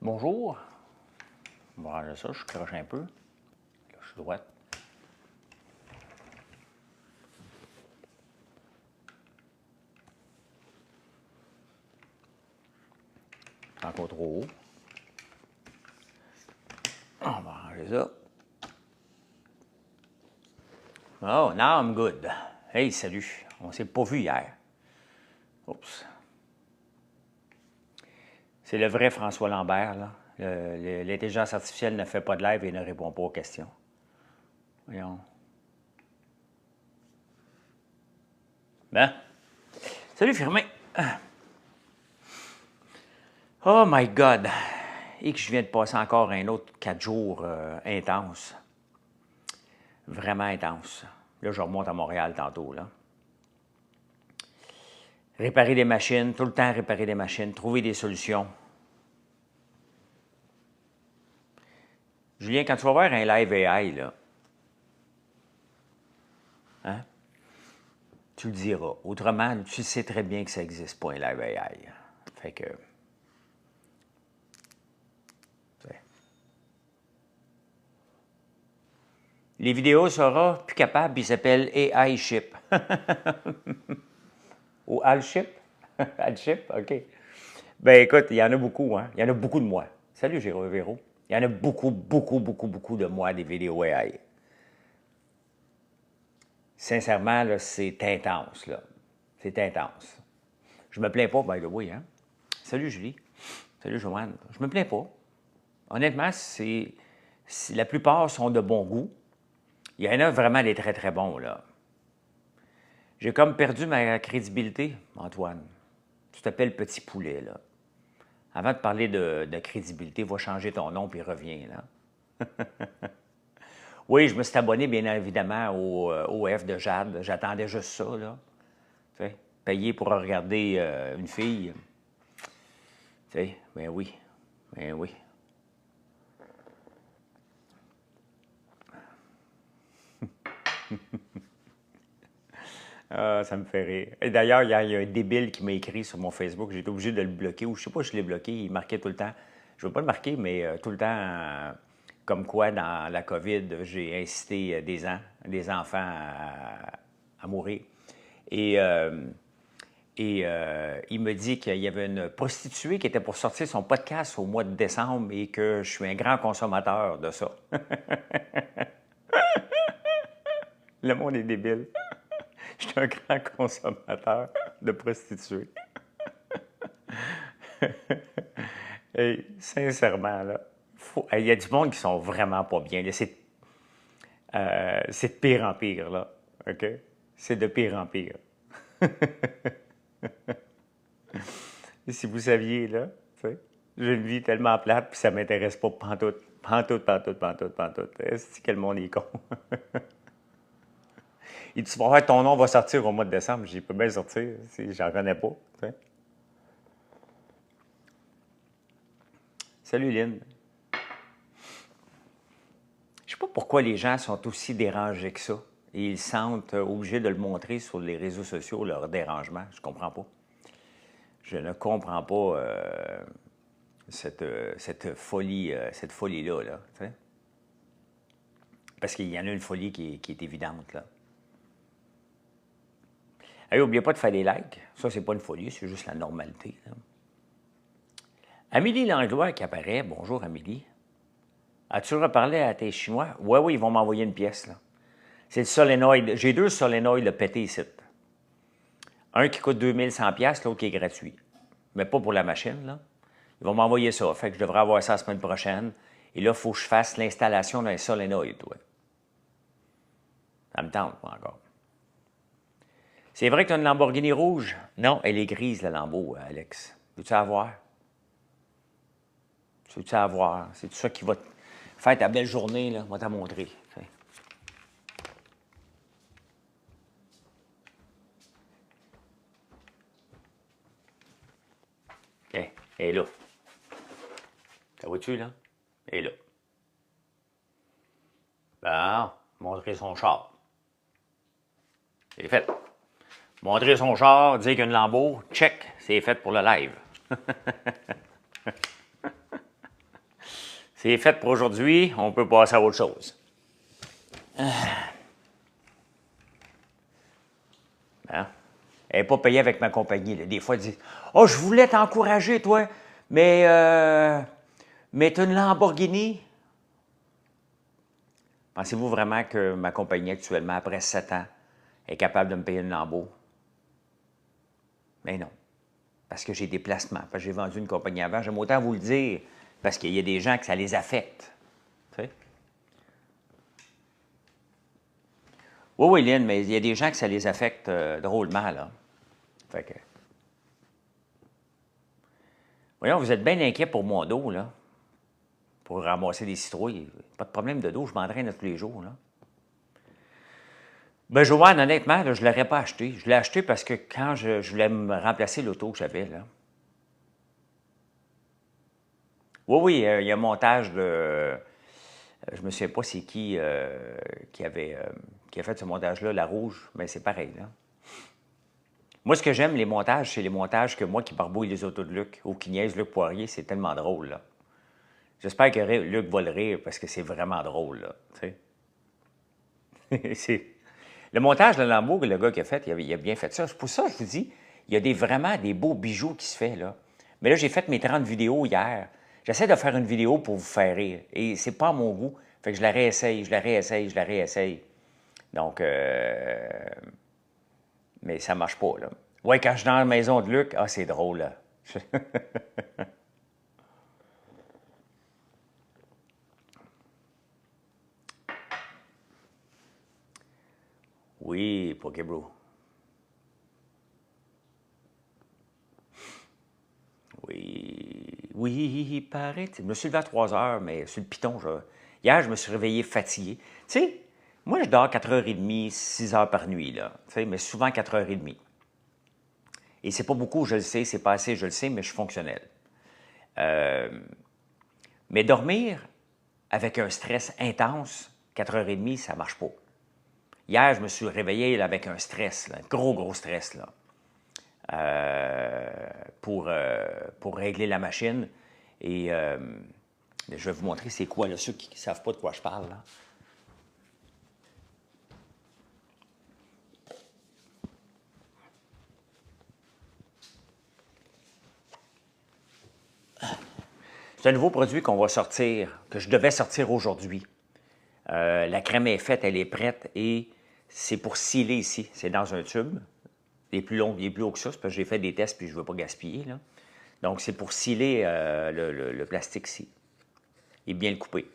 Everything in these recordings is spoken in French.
Bonjour. Voilà ça, je croche un peu. Là, je suis droite. Encore trop haut. On va arranger ça. Oh, now I'm good. Hey, salut. On s'est pas vu hier. Oups. C'est le vrai François Lambert, là. L'intelligence artificielle ne fait pas de live et ne répond pas aux questions. Voyons. Ben. Salut, Firmin. Oh my God. Et que je viens de passer encore un autre 4 jours intense. Vraiment intense. Là, je remonte à Montréal tantôt, là. Réparer des machines, tout le temps réparer des machines, trouver des solutions. Julien, quand tu vas voir un live AI, là, hein, tu le diras. Autrement, tu sais très bien que ça n'existe pas, un live AI. Fait que... Les vidéos sera plus capable, il s'appelle AI Ship. Ou Alship? Alship, OK. Ben écoute, il y en a beaucoup, hein. Il y en a beaucoup de moi. Salut, Géraud Véro. Il y en a beaucoup de moi, des vidéos AI. Sincèrement, là, c'est intense, là. C'est intense. Je me plains pas, by the way, hein. Salut, Julie. Salut, Joanne. Je me plains pas. Honnêtement, la plupart sont de bon goût. Il y en a vraiment des très, très bons, là. J'ai comme perdu ma crédibilité, Antoine. Tu t'appelles Petit Poulet, là. Avant de parler de crédibilité, va changer ton nom puis reviens, là. Oui, je me suis abonné, bien évidemment, au F de Jade. J'attendais juste ça, là. Tu sais, payer pour regarder une fille. Tu sais, ben oui. Ben oui. Ah, ça me fait rire. Et d'ailleurs, il y a un débile qui m'a écrit sur mon Facebook. J'ai été obligé de le bloquer, ou je sais pas si je l'ai bloqué. Il marquait tout le temps. Je ne veux pas le marquer, mais tout le temps, comme quoi, dans la COVID, j'ai incité des enfants à mourir. Et il me dit qu'il y avait une prostituée qui était pour sortir son podcast au mois de décembre et que je suis un grand consommateur de ça. Le monde est débile. Je suis un grand consommateur de prostituées. Hey, sincèrement, là, il y a du monde qui sont vraiment pas bien. C'est de pire en pire, là. OK? C'est de pire en pire. Si vous saviez, là, tu sais, j'ai une vie tellement plate, puis ça m'intéresse pas pantoute. Pantoute. Est-ce que le monde est con? Il dit, tu vas voir, ton nom va sortir au mois de décembre. J'y peux bien sortir, si j'en connais pas. T'sais. Salut, Lynn. Je sais pas pourquoi les gens sont aussi dérangés que ça. Et ils sentent obligés de le montrer sur les réseaux sociaux, leur dérangement. Je comprends pas. Je ne comprends pas cette folie-là. Là, t'sais. Parce qu'il y en a une folie qui est évidente, là. Hey, n'oubliez pas de faire des likes. Ça, c'est pas une folie, c'est juste la normalité. Là. Amélie Langlois qui apparaît. Bonjour, Amélie. As-tu reparlé à tes Chinois? Oui, ils vont m'envoyer une pièce, là. C'est le solénoïde. J'ai 2 solénoïdes pétés ici. Un qui coûte 2100$, l'autre qui est gratuit. Mais pas pour la machine, là. Ils vont m'envoyer ça. Fait que je devrais avoir ça la semaine prochaine. Et là, il faut que je fasse l'installation d'un solénoïde, ouais. Ça me tente, pas encore. C'est vrai que tu as une Lamborghini rouge? Non, elle est grise, la Lambo, Alex. Veux-tu la voir? Veux-tu la voir? C'est tout ça qui va te faire ta belle journée, là. Va t'en montrer. OK, elle est là. Ça vois-tu, là? Elle est là. Bon, montrer son char. C'est fait. Montrer son char, dire qu'il y a une Lambo, check, c'est fait pour le live. C'est fait pour aujourd'hui, on peut passer à autre chose. Hein? Elle n'est pas payée avec ma compagnie. Là. Des fois, elle dit « Oh, je voulais t'encourager, toi, mais tu as une Lamborghini. » Pensez-vous vraiment que ma compagnie, actuellement, après 7 ans, est capable de me payer une Lambo? Mais non. Parce que j'ai des placements. Parce que j'ai vendu une compagnie avant. J'aime autant vous le dire. Parce qu'il y a des gens que ça les affecte. Tu sais? Oui, oui, Lynn, mais il y a des gens que ça les affecte drôlement, là. Fait que... Voyons, vous êtes bien inquiet pour mon dos, là. Pour ramasser des citrouilles. Pas de problème de dos, je m'entraîne tous les jours, là. Ben, Joanne, honnêtement, là, je ne l'aurais pas acheté. Je l'ai acheté parce que quand je voulais me remplacer l'auto que j'avais, là. Oui, oui, il y a un montage de... je me souviens pas c'est qui qui a fait ce montage-là, la rouge, mais c'est pareil, là. Moi, ce que j'aime, les montages, c'est les montages que moi qui barbouille les autos de Luc, ou qui niaise Luc Poirier, c'est tellement drôle, là. J'espère que Luc va le rire parce que c'est vraiment drôle, là, tu sais. Le montage de Lambeau, le gars qui a fait, il a bien fait ça. C'est pour ça que je vous dis, il y a vraiment des beaux bijoux qui se fait, là. Mais là, j'ai fait mes 30 vidéos hier. J'essaie de faire une vidéo pour vous faire rire. Et c'est pas à mon goût. Fait que je la réessaye, je la réessaye, je la réessaye. Donc, mais ça marche pas, là. Ouais, quand je suis dans la maison de Luc, ah, c'est drôle, là. Oui, Pokébro. Oui, oui, il paraît. Je me suis levé à 3 heures, mais sur le piton, hier, je me suis réveillé fatigué. Tu sais, moi, je dors 4h30, 6 heures par nuit, là. Tu sais, mais souvent 4h30. Et c'est pas beaucoup, je le sais, c'est pas assez, je le sais, mais je suis fonctionnel. Mais dormir avec un stress intense, 4h30, ça marche pas. Hier, je me suis réveillé là, avec un stress, là, un gros, gros stress, là. Pour régler la machine. Et je vais vous montrer c'est quoi, là, ceux qui ne savent pas de quoi je parle. Là. C'est un nouveau produit qu'on va sortir, que je devais sortir aujourd'hui. La crème est faite, elle est prête et c'est pour sciller ici. C'est dans un tube. Il est plus long, il est plus haut que ça, c'est parce que j'ai fait des tests puis je ne veux pas gaspiller. Là. Donc, c'est pour sciller le plastique ici. Et bien le couper.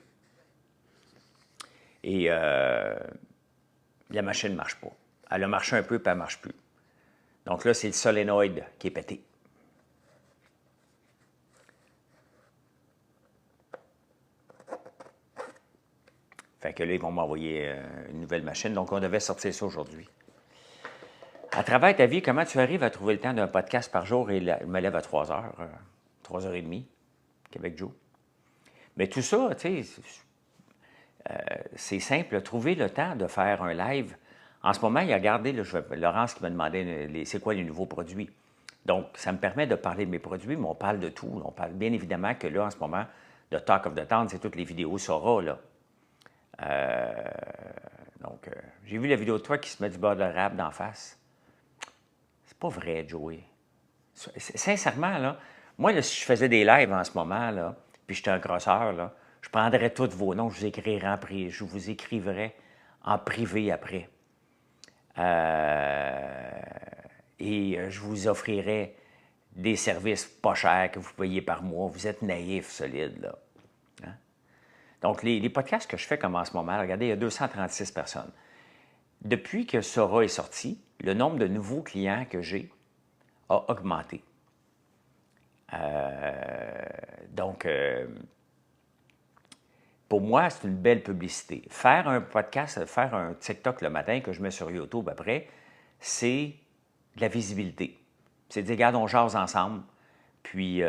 Et la machine ne marche pas. Elle a marché un peu, puis elle ne marche plus. Donc là, c'est le solénoïde qui est pété. Fait que là, ils vont m'envoyer une nouvelle machine. Donc, on devait sortir ça aujourd'hui. À travers ta vie, comment tu arrives à trouver le temps d'un podcast par jour et je me lève à 3 heures, 3h30, Québec Joe? Mais tout ça, tu sais, c'est simple. Trouver le temps de faire un live. En ce moment, il a regardé, là, Laurence qui m'a demandé c'est quoi les nouveaux produits. Donc, ça me permet de parler de mes produits, mais on parle de tout. On parle bien évidemment que là, en ce moment, de Talk of the Town, c'est toutes les vidéos Sora, là. Donc, j'ai vu la vidéo de toi qui se met du beurre d'érable d'en face. C'est pas vrai, Joey. Sincèrement, là, moi, là, si je faisais des lives en ce moment, là, puis j'étais un grosseur, là, je prendrais tous vos noms, je vous écrirais en privé après. Et je vous offrirais des services pas chers que vous payez par mois. Vous êtes naïf, solide, là. Hein? Donc, les podcasts que je fais comme en ce moment, regardez, il y a 236 personnes. Depuis que Sora est sorti, le nombre de nouveaux clients que j'ai a augmenté. Donc, pour moi, c'est une belle publicité. Faire un podcast, faire un TikTok le matin que je mets sur YouTube après, c'est de la visibilité. C'est de dire, regarde, on jase ensemble, puis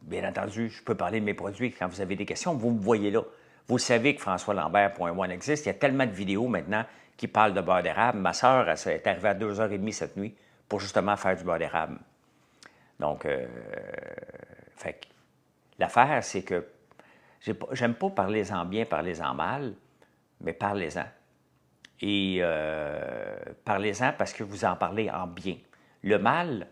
bien entendu, je peux parler de mes produits. Quand vous avez des questions, vous me voyez là. Vous savez que FrançoisLambert.one existe. Il y a tellement de vidéos maintenant qui parlent de beurre d'érable. Ma soeur, elle est arrivée à 2h30 cette nuit pour justement faire du beurre d'érable. Donc, fait que l'affaire, c'est que j'aime pas parler-en bien, parler-en mal, mais parlez-en. Et parlez-en parce que vous en parlez en bien. Le mal,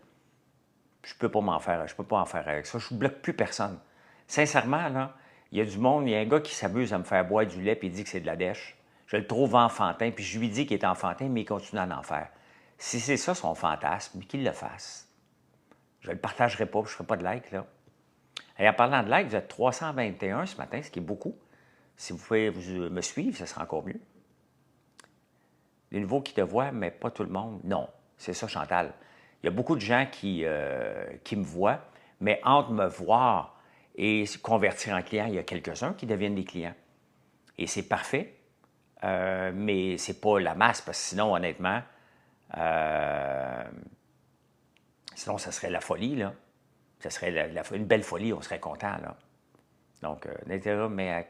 je peux pas m'en faire, je peux pas en faire avec ça. Je ne bloque plus personne. Sincèrement, là, il y a du monde, il y a un gars qui s'amuse à me faire boire du lait puis il dit que c'est de la dèche. Je le trouve enfantin, puis je lui dis qu'il est enfantin, mais il continue à en faire. Si c'est ça son fantasme, qu'il le fasse. Je ne le partagerai pas, je ne ferai pas de like, là. Et en parlant de like, vous êtes 321 ce matin, ce qui est beaucoup. Si vous pouvez me suivre, ce sera encore mieux. Les nouveaux qui te voient, mais pas tout le monde. Non, c'est ça, Chantal. Il y a beaucoup de gens qui me voient, mais entre me voir et se convertir en client, il y a quelques-uns qui deviennent des clients. Et c'est parfait, mais c'est pas la masse, parce que sinon, honnêtement, sinon, ça serait la folie, là. Ça serait une belle folie, on serait content, là. Donc, l'intérêt, mais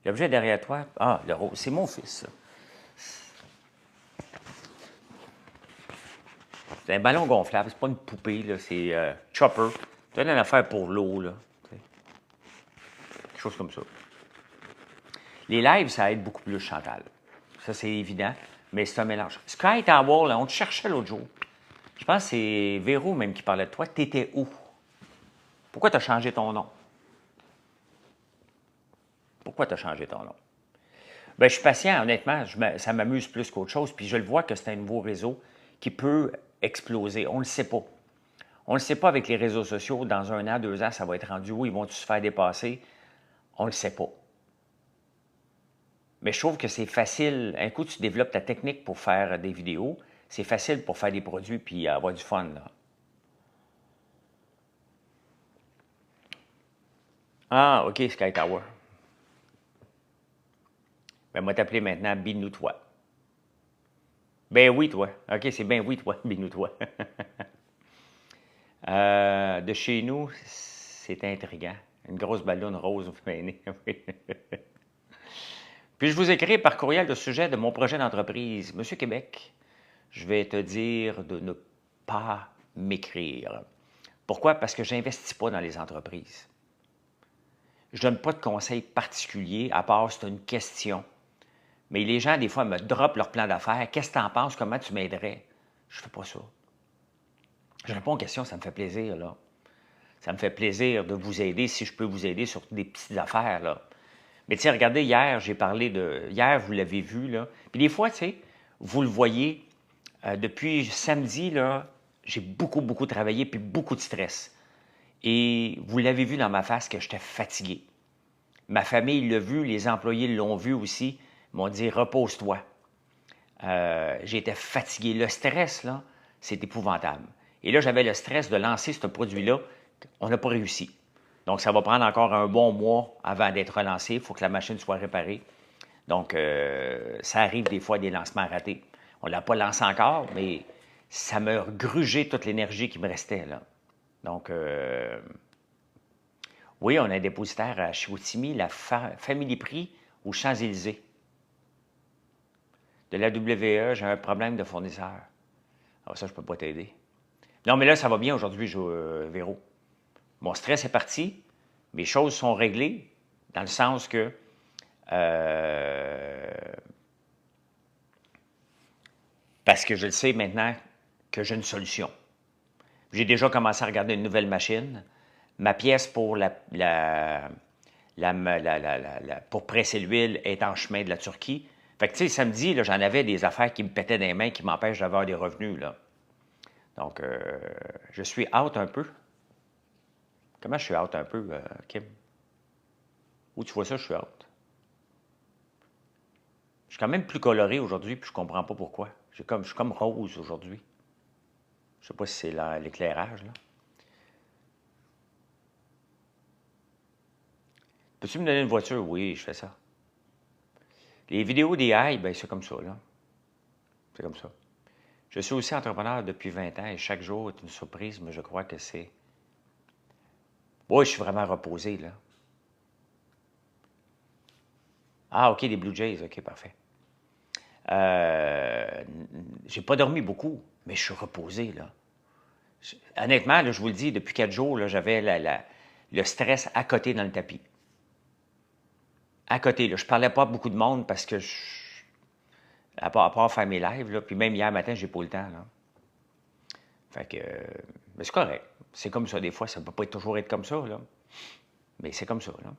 l'objet derrière toi, ah, le rose, c'est mon fils, ça. C'est un ballon gonflable, c'est pas une poupée, là, c'est Chopper. C'est une affaire pour l'eau, là. Quelque chose comme ça. Les lives, ça aide beaucoup plus, Chantal. Ça, c'est évident, mais c'est un mélange. Sky Tower, là, on te cherchait l'autre jour. Je pense que c'est Véro même qui parlait de toi. T'étais où? Pourquoi tu as changé ton nom? Pourquoi tu as changé ton nom? Bien, je suis patient, honnêtement. Ça m'amuse plus qu'autre chose. Puis je le vois que c'est un nouveau réseau qui peut exploser. On ne le sait pas. On ne le sait pas avec les réseaux sociaux. Dans 1 an, 2 ans, ça va être rendu où? Ils vont se faire dépasser? On ne le sait pas. Mais je trouve que c'est facile. Un coup, tu développes ta technique pour faire des vidéos. C'est facile pour faire des produits puis avoir du fun, là. Ah, OK, Sky Tower. Ben, moi, t'appeler maintenant Binou-toi. Ben oui, toi. OK, c'est bien oui, toi, Binou-toi. De chez nous, c'est intriguant. Une grosse ballonne rose peinée. Puis je vous écris par courriel le sujet de mon projet d'entreprise. Monsieur Québec, je vais te dire de ne pas m'écrire. Pourquoi? Parce que je n'investis pas dans les entreprises. Je ne donne pas de conseils particuliers, à part c'est une question. Mais les gens, des fois, me droppent leur plan d'affaires. Qu'est-ce que tu en penses? Comment tu m'aiderais? Je ne fais pas ça. Je réponds aux questions, ça me fait plaisir, là. Ça me fait plaisir de vous aider si je peux vous aider sur des petites affaires, là. Mais tu sais, regardez, hier, j'ai parlé de... Hier, vous l'avez vu, là. Puis des fois, tu sais, vous le voyez, depuis samedi, là, j'ai beaucoup, beaucoup travaillé, puis beaucoup de stress. Et vous l'avez vu dans ma face que j'étais fatigué. Ma famille l'a vu, les employés l'ont vu aussi, ils m'ont dit « repose-toi ». J'étais fatigué. Le stress, là, c'est épouvantable. Et là, j'avais le stress de lancer ce produit-là. On n'a pas réussi. Donc, ça va prendre encore un bon mois avant d'être relancé. Il faut que la machine soit réparée. Donc, ça arrive des fois des lancements ratés. On ne l'a pas lancé encore, mais ça m'a grugé toute l'énergie qui me restait, là. Donc, oui, on a un dépositaire à Chicoutimi, la Family Prix aux Champs-Élysées. De la WE, j'ai un problème de fournisseur. Alors ça, je ne peux pas t'aider. Non, mais là, ça va bien aujourd'hui, Véro. Mon stress est parti. Mes choses sont réglées, dans le sens que parce que je le sais maintenant que j'ai une solution. J'ai déjà commencé à regarder une nouvelle machine. Ma pièce pour pour presser l'huile est en chemin de la Turquie. Fait que, tu sais, samedi, là, j'en avais des affaires qui me pétaient des mains, qui m'empêchent d'avoir des revenus, là. Donc, je suis out un peu. Comment je suis out un peu, Kim? Où tu vois ça, je suis out? Je suis quand même plus coloré aujourd'hui, puis je comprends pas pourquoi. Je suis comme rose aujourd'hui. Je sais pas si c'est l'éclairage, là. Peux-tu me donner une voiture? Oui, je fais ça. Les vidéos des haies, ben c'est comme ça, là. C'est comme ça. Je suis aussi entrepreneur depuis 20 ans et chaque jour est une surprise, mais je crois que c'est... Oui, je suis vraiment reposé, là. Ah, OK, les Blue Jays. OK, parfait. J'ai pas dormi beaucoup, mais je suis reposé, là. Honnêtement, là, je vous le dis, depuis 4 jours, j'avais le stress à côté dans le tapis. À côté, là. Je parlais pas à beaucoup de monde parce que, à part faire mes lives, là, puis même hier matin, j'ai pas eu le temps. Là. Fait que, mais c'est correct. C'est comme ça, des fois, ça peut pas toujours être comme ça, là. Mais c'est comme ça, là.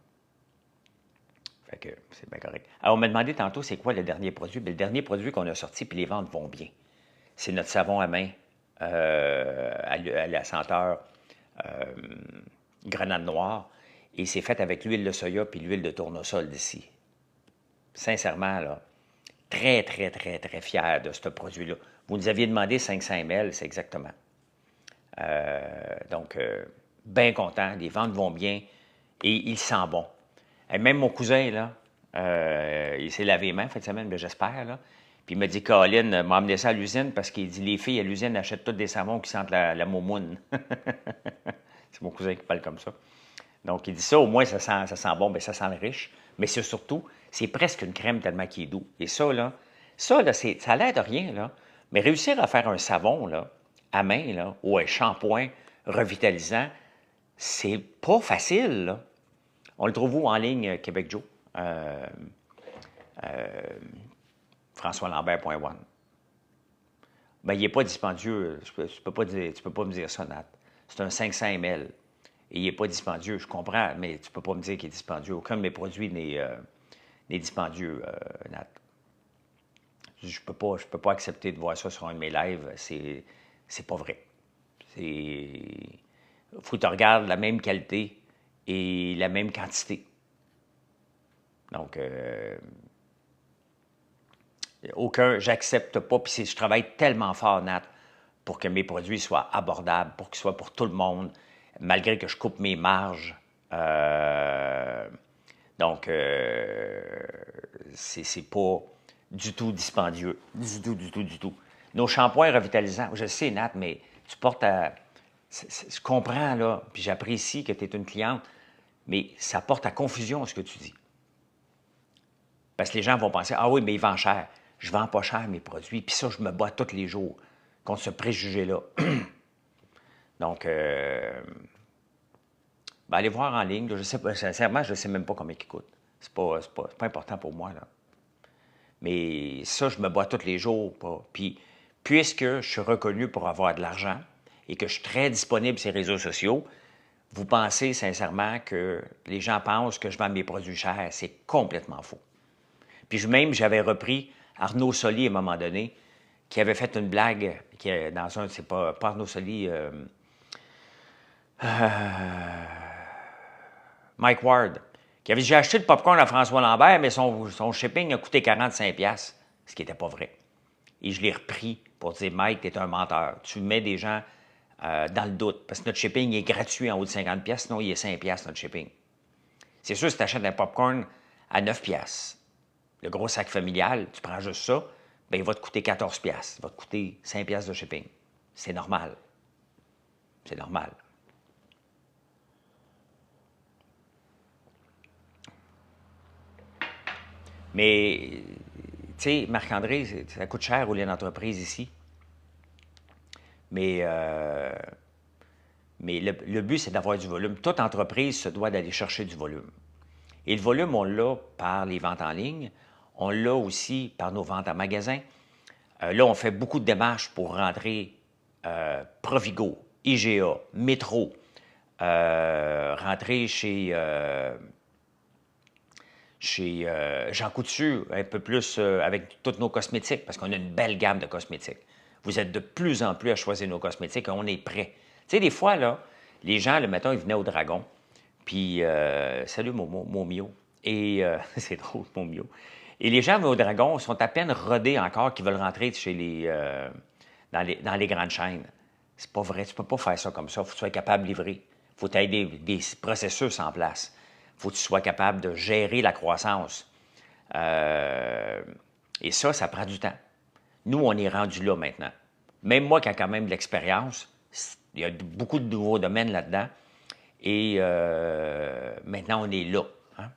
Fait que c'est bien correct. Alors, on m'a demandé tantôt, c'est quoi le dernier produit? Bien, le dernier produit qu'on a sorti, puis les ventes vont bien. C'est notre savon à main à la senteur grenade noire. Et c'est fait avec l'huile de soya puis l'huile de tournesol d'ici. Sincèrement, là, très, très, très, très fier de ce produit-là. Vous nous aviez demandé 500 ml, c'est exactement. Donc, bien content. Les ventes vont bien et il sent bon. Et même mon cousin, là, il s'est lavé les mains en fin de semaine, j'espère, là. Puis il m'a dit, Colin m'a amené ça à l'usine parce qu'il dit, les filles à l'usine achètent tous des savons qui sentent la moumoune. C'est mon cousin qui parle comme ça. Donc, il dit ça, au moins, ça sent bon, bien, ça sent le riche. Mais c'est surtout, c'est presque une crème tellement qu'il est doux. Et ça, là, ça a l'air de rien, là. Mais réussir à faire un savon, là, à main, là, ou un shampoing revitalisant, c'est pas facile, là. On le trouve où en ligne, Québec Joe? FrançoisLambert.one. Bien, il n'est pas dispendieux. Tu peux pas me dire ça, Nat. C'est un 500 ml. Et il n'est pas dispendieux, je comprends, mais tu ne peux pas me dire qu'il est dispendieux. Aucun de mes produits n'est dispendieux, Nat. Je peux pas accepter de voir ça sur un de mes lives. C'est pas vrai. Il faut que tu regardes la même qualité et la même quantité. Donc, j'accepte pas. Puis je travaille tellement fort, Nat, pour que mes produits soient abordables, pour qu'ils soient pour tout le monde, malgré que je coupe mes marges. Donc, c'est pas du tout dispendieux. Du tout, du tout, du tout. Nos shampoings revitalisants, je sais, Nat, mais tu portes à... je comprends, là, puis j'apprécie que tu es une cliente, mais ça porte à confusion ce que tu dis. Parce que les gens vont penser, ah oui, mais il vend cher. Je vends pas cher mes produits, puis ça, je me bats tous les jours contre ce préjugé-là. Donc, ben, allez voir en ligne. Là, je sais pas, sincèrement, je ne sais même pas combien il coûte. C'est pas important pour moi, là. Mais ça, je me bats tous les jours. Puis, puisque je suis reconnu pour avoir de l'argent et que je suis très disponible sur les réseaux sociaux, vous pensez sincèrement que les gens pensent que je vends mes produits chers. C'est complètement faux. Puis même, j'avais repris Arnaud Soli à un moment donné, qui avait fait une blague, dans un, c'est pas Arnaud Soli, Mike Ward, qui avait dit, j'ai acheté le popcorn à François Lambert, mais son shipping a coûté 45$, ce qui n'était pas vrai. Et je l'ai repris pour dire, Mike, tu es un menteur. Tu mets des gens dans le doute, parce que notre shipping est gratuit en haut de 50$, sinon il est 5$ notre shipping. C'est sûr, si tu achètes un popcorn à 9$, le gros sac familial, tu prends juste ça, bien, il va te coûter 14$. Il va te coûter 5$ de shipping. C'est normal. C'est normal. Mais, tu sais, Marc-André, ça coûte cher rouler une entreprise ici. Mais le but, c'est d'avoir du volume. Toute entreprise se doit d'aller chercher du volume. Et le volume, on l'a par les ventes en ligne. On l'a aussi par nos ventes en magasin. Là, on fait beaucoup de démarches pour rentrer Provigo, IGA, Métro, rentrer chez Jean Coutu, un peu plus avec tous nos cosmétiques, parce qu'on a une belle gamme de cosmétiques. Vous êtes de plus en plus à choisir nos cosmétiques et on est prêt. Tu sais, des fois, là, les gens, le matin, ils venaient au Dragon, puis salut, mon Mio. Et c'est drôle, mon Mio. Et les gens venaient au Dragon, sont à peine rodés encore, qui veulent rentrer chez dans les grandes chaînes. C'est pas vrai, tu peux pas faire ça comme ça. Il faut que tu sois capable de livrer. Il faut que tu aies des processus en place. Il faut que tu sois capable de gérer la croissance. Et ça prend du temps. Nous, on est rendu là maintenant. Même moi qui ai quand même de l'expérience, il y a beaucoup de nouveaux domaines là-dedans. Et maintenant, on est là. Hein?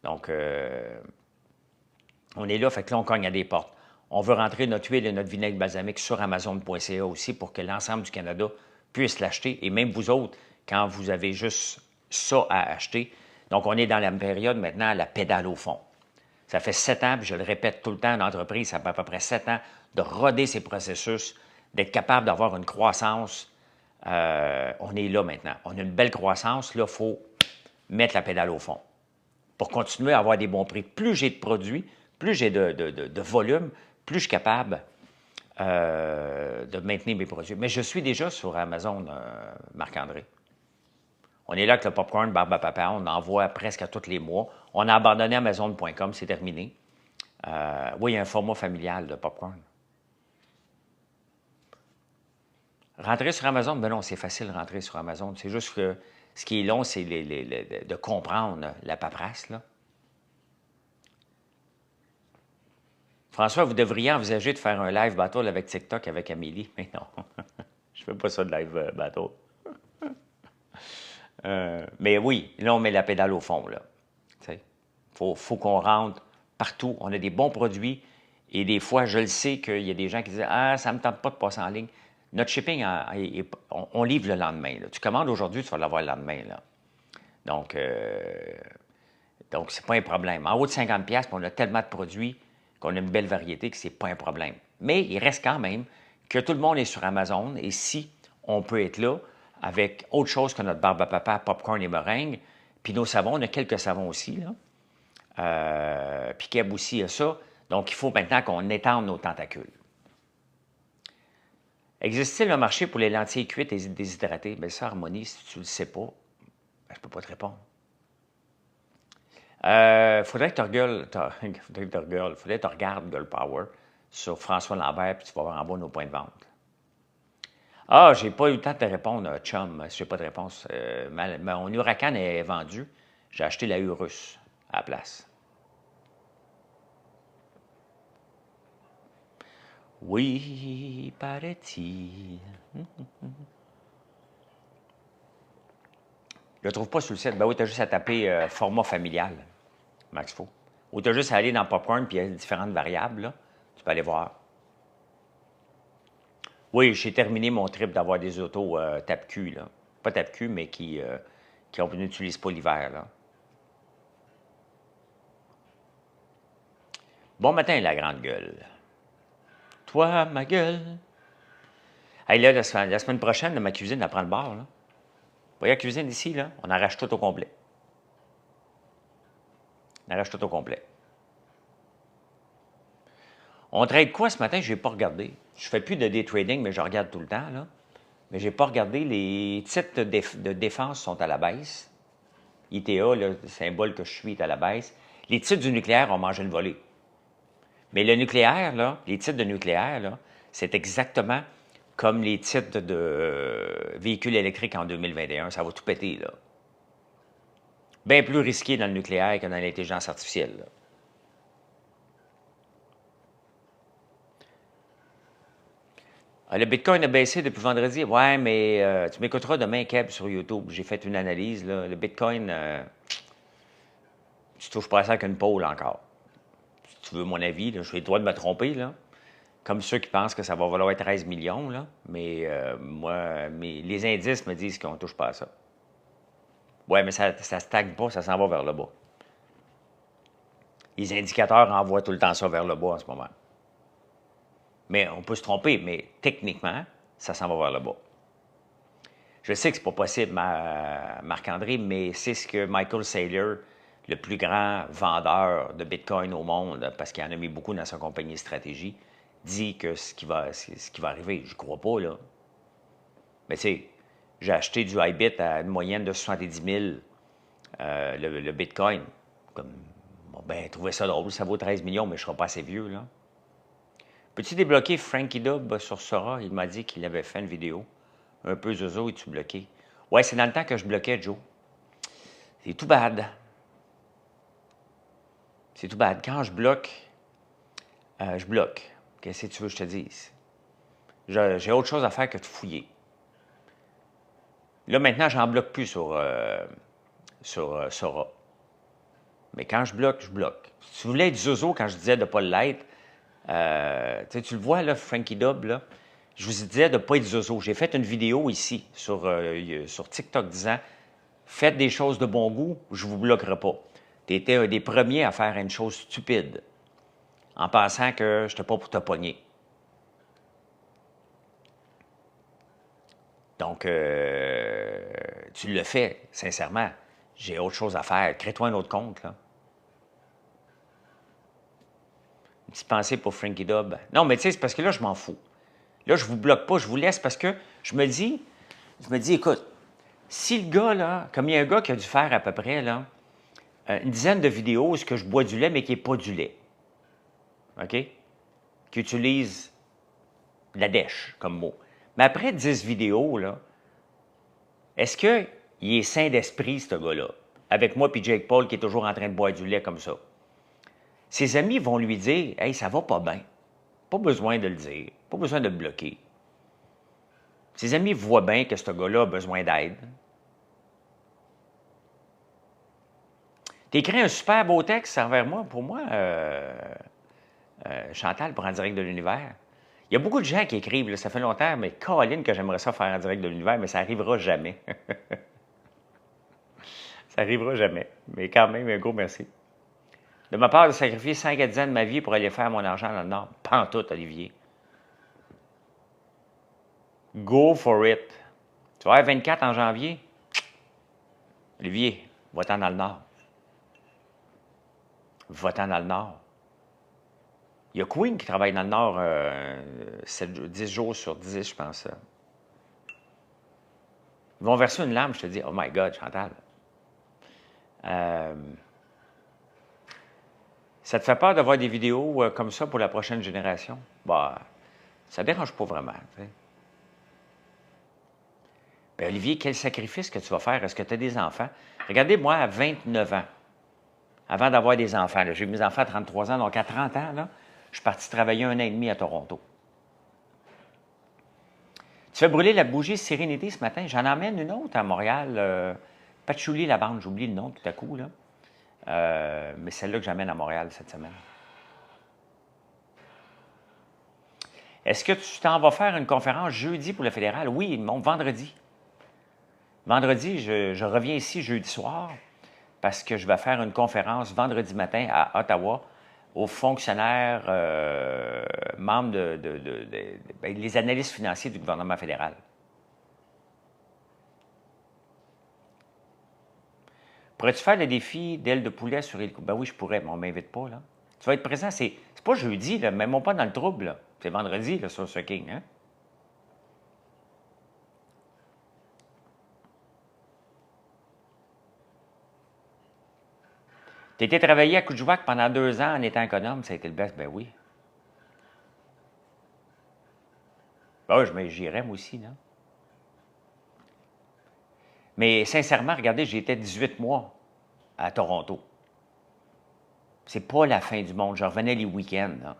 Donc, on est là, fait que là, on cogne à des portes. On veut rentrer notre huile et notre vinaigre balsamique sur Amazon.ca aussi pour que l'ensemble du Canada puissent l'acheter. Et même vous autres, quand vous avez juste ça à acheter. Donc, on est dans la période maintenant, la pédale au fond. Ça fait 7 ans, puis je le répète tout le temps, l'entreprise, ça fait à peu près 7 ans de roder ses processus, d'être capable d'avoir une croissance. On est là maintenant. On a une belle croissance. Là, il faut mettre la pédale au fond pour continuer à avoir des bons prix. Plus j'ai de produits, plus j'ai de volume, plus je suis capable de maintenir mes produits. Mais je suis déjà sur Amazon, Marc-André. On est là avec le popcorn Barbe à Papa, on envoie presque à tous les mois. On a abandonné Amazon.com, c'est terminé. Oui, il y a un format familial de popcorn. Rentrer sur Amazon, ben non, c'est facile de rentrer sur Amazon. C'est juste que ce qui est long, c'est de comprendre la paperasse, là. François, vous devriez envisager de faire un live battle avec TikTok avec Amélie. Mais non, je ne fais pas ça de live battle. Mais oui, là, on met la pédale au fond, là. Il faut qu'on rentre partout. On a des bons produits et des fois, je le sais qu'il y a des gens qui disent « Ah, ça ne me tente pas de passer en ligne. » Notre shipping, on livre le lendemain, là. Tu commandes aujourd'hui, tu vas l'avoir le lendemain, là. Donc, c'est pas un problème. En haut de 50$, on a tellement de produits qu'on a une belle variété que c'est pas un problème. Mais il reste quand même que tout le monde est sur Amazon et si on peut être là avec autre chose que notre barbe à papa, popcorn et meringue, puis nos savons, on a quelques savons aussi, là. Puis Keb aussi a ça. Donc, il faut maintenant qu'on étende nos tentacules. Existe-t-il un marché pour les lentilles cuites et déshydratées? Bien, ça, Harmonie, si tu ne le sais pas, ben, je ne peux pas te répondre. Faudrait que tu regardes Girl Power sur François Lambert, puis tu vas voir en bas nos points de vente. Ah, j'ai pas eu le temps de te répondre, chum, je n'ai pas de réponse. Mon Huracan est vendu. J'ai acheté la Urus à la place. Oui, paraît-il. Je le trouve pas sur le site. Ben oui, tu as juste à taper format familial, Max Faux. Ou tu as juste à aller dans Popcorn, puis il y a différentes variables, là. Tu peux aller voir. Oui, j'ai terminé mon trip d'avoir des autos tape-cul, là. Pas tape-cul, mais qui n'utilisent pas l'hiver, là. Bon matin, la grande gueule. Toi, ma gueule. Hey, là, la semaine prochaine, ma cuisine, elle prend le bord, là. Vous voyez la cuisine ici, là? On arrache tout au complet. On arrache tout au complet. On trade quoi ce matin? Je n'ai pas regardé. Je ne fais plus de day trading, mais je regarde tout le temps, là. Mais je n'ai pas regardé. Les titres de défense sont à la baisse. ITA, le symbole que je suis, est à la baisse. Les titres du nucléaire ont mangé le volet. Mais le nucléaire, là, les titres de nucléaire, là, c'est exactement comme les titres de véhicules électriques en 2021. Ça va tout péter, là. Bien plus risqué dans le nucléaire que dans l'intelligence artificielle, là. Le Bitcoin a baissé depuis vendredi. Ouais, mais tu m'écouteras demain, Keb, sur YouTube. J'ai fait une analyse, là. Le Bitcoin, tu touches pas à ça qu'une pôle encore. Si tu veux mon avis, là, j'ai le droit de me tromper, là. Comme ceux qui pensent que ça va valoir 13 millions, là. Mais les indices me disent qu'on ne touche pas à ça. Ouais, mais ça ne stagne pas, ça s'en va vers le bas. Les indicateurs envoient tout le temps ça vers le bas en ce moment. Mais on peut se tromper, mais techniquement, ça s'en va vers le bas. Je sais que ce n'est pas possible, Marc-André, mais c'est ce que Michael Saylor, le plus grand vendeur de Bitcoin au monde, parce qu'il en a mis beaucoup dans sa compagnie de stratégie, dit que ce qui va arriver. Je ne crois pas, là. Mais tu sais, j'ai acheté du iBit à une moyenne de 70 000, le Bitcoin. Comme, bon, ben, trouvez ça drôle, ça vaut 13 millions, mais je ne serai pas assez vieux, là. Peux-tu débloquer Frankie Dub sur Sora? Il m'a dit qu'il avait fait une vidéo. Un peu zozo, es-tu bloqué? Ouais, c'est dans le temps que je bloquais, Joe. C'est tout bad. C'est tout bad. Quand je bloque, je bloque. Qu'est-ce que tu veux que je te dise? J'ai autre chose à faire que de fouiller. Là, maintenant, j'en bloque plus sur Sora. Mais quand je bloque, je bloque. Si tu voulais être zozo quand je disais de ne pas l'être, tu le vois, là, Frankie Dub, là, Je vous disais de ne pas être zozo. J'ai fait une vidéo ici sur TikTok disant « Faites des choses de bon goût, je ne vous bloquerai pas. » Tu étais un des premiers à faire une chose stupide en pensant que je n'étais pas pour te pogner. Donc, tu le fais, sincèrement. J'ai autre chose à faire. Crée-toi un autre compte, là. Une petite pensée pour Frankie Dub. Non, mais tu sais, c'est parce que là, je m'en fous. Là, je ne vous bloque pas, je vous laisse parce que je me dis, écoute, si le gars, là, comme il y a un gars qui a dû faire à peu près, là, une dizaine de vidéos où ce que je bois du lait, mais qui n'est pas du lait. OK? Qui utilise la dèche comme mot. Mais après 10 vidéos, là, est-ce qu'il est sain d'esprit, ce gars-là? Avec moi puis Jake Paul qui est toujours en train de boire du lait comme ça. Ses amis vont lui dire « Hey, ça va pas bien. » Pas besoin de le dire. Pas besoin de le bloquer. Ses amis voient bien que ce gars-là a besoin d'aide. Tu écris un super beau texte envers moi, pour moi, Chantal, pour En direct de l'univers. Il y a beaucoup de gens qui écrivent, là, ça fait longtemps, mais Caroline, que j'aimerais ça faire En direct de l'univers, mais ça n'arrivera jamais. Ça n'arrivera jamais. Mais quand même, un gros merci. De ma part, de sacrifier 5 à 10 ans de ma vie pour aller faire mon argent dans le Nord. Pantoute, Olivier. Go for it. Tu vas avoir 24 en janvier? Olivier, va-t'en dans le Nord. Va-t'en dans le Nord. Il y a Queen qui travaille dans le Nord 10 jours sur 10, je pense. Ils vont verser une larme, je te dis, oh my God, Chantal. Ça te fait peur de voir des vidéos comme ça pour la prochaine génération? Bah, ça ne dérange pas vraiment. Bien, Olivier, quel sacrifice que tu vas faire? Est-ce que tu as des enfants? Regardez, moi, à 29 ans, avant d'avoir des enfants, j'ai eu mes enfants à 33 ans, donc à 30 ans, là, je suis parti travailler 1 an et demi à Toronto. Tu fais brûler la bougie Sérénité ce matin. J'en emmène une autre à Montréal. Patchouli, la bande, j'oublie le nom tout à coup, là. Mais celle-là que j'amène à Montréal cette semaine. Est-ce que tu t'en vas faire une conférence jeudi pour le fédéral? Oui, mon vendredi. Vendredi, je reviens ici jeudi soir parce que je vais faire une conférence vendredi matin à Ottawa aux fonctionnaires membres les analystes financiers du gouvernement fédéral. Pourrais-tu faire le défi d'aile de poulet sur Hélico? Ben oui, je pourrais, mais on ne m'invite pas, là. Tu vas être présent, c'est pas jeudi, là, même pas dans le trouble, là. C'est vendredi, là, sur ce King, hein? Tu étais travaillé à Coudjouac pendant 2 ans en étant économe, ça a été le best, ben oui. Ben oui, j'irais, moi aussi, là. Mais sincèrement, regardez, j'étais 18 mois à Toronto. C'est pas la fin du monde. Je revenais les week-ends, là.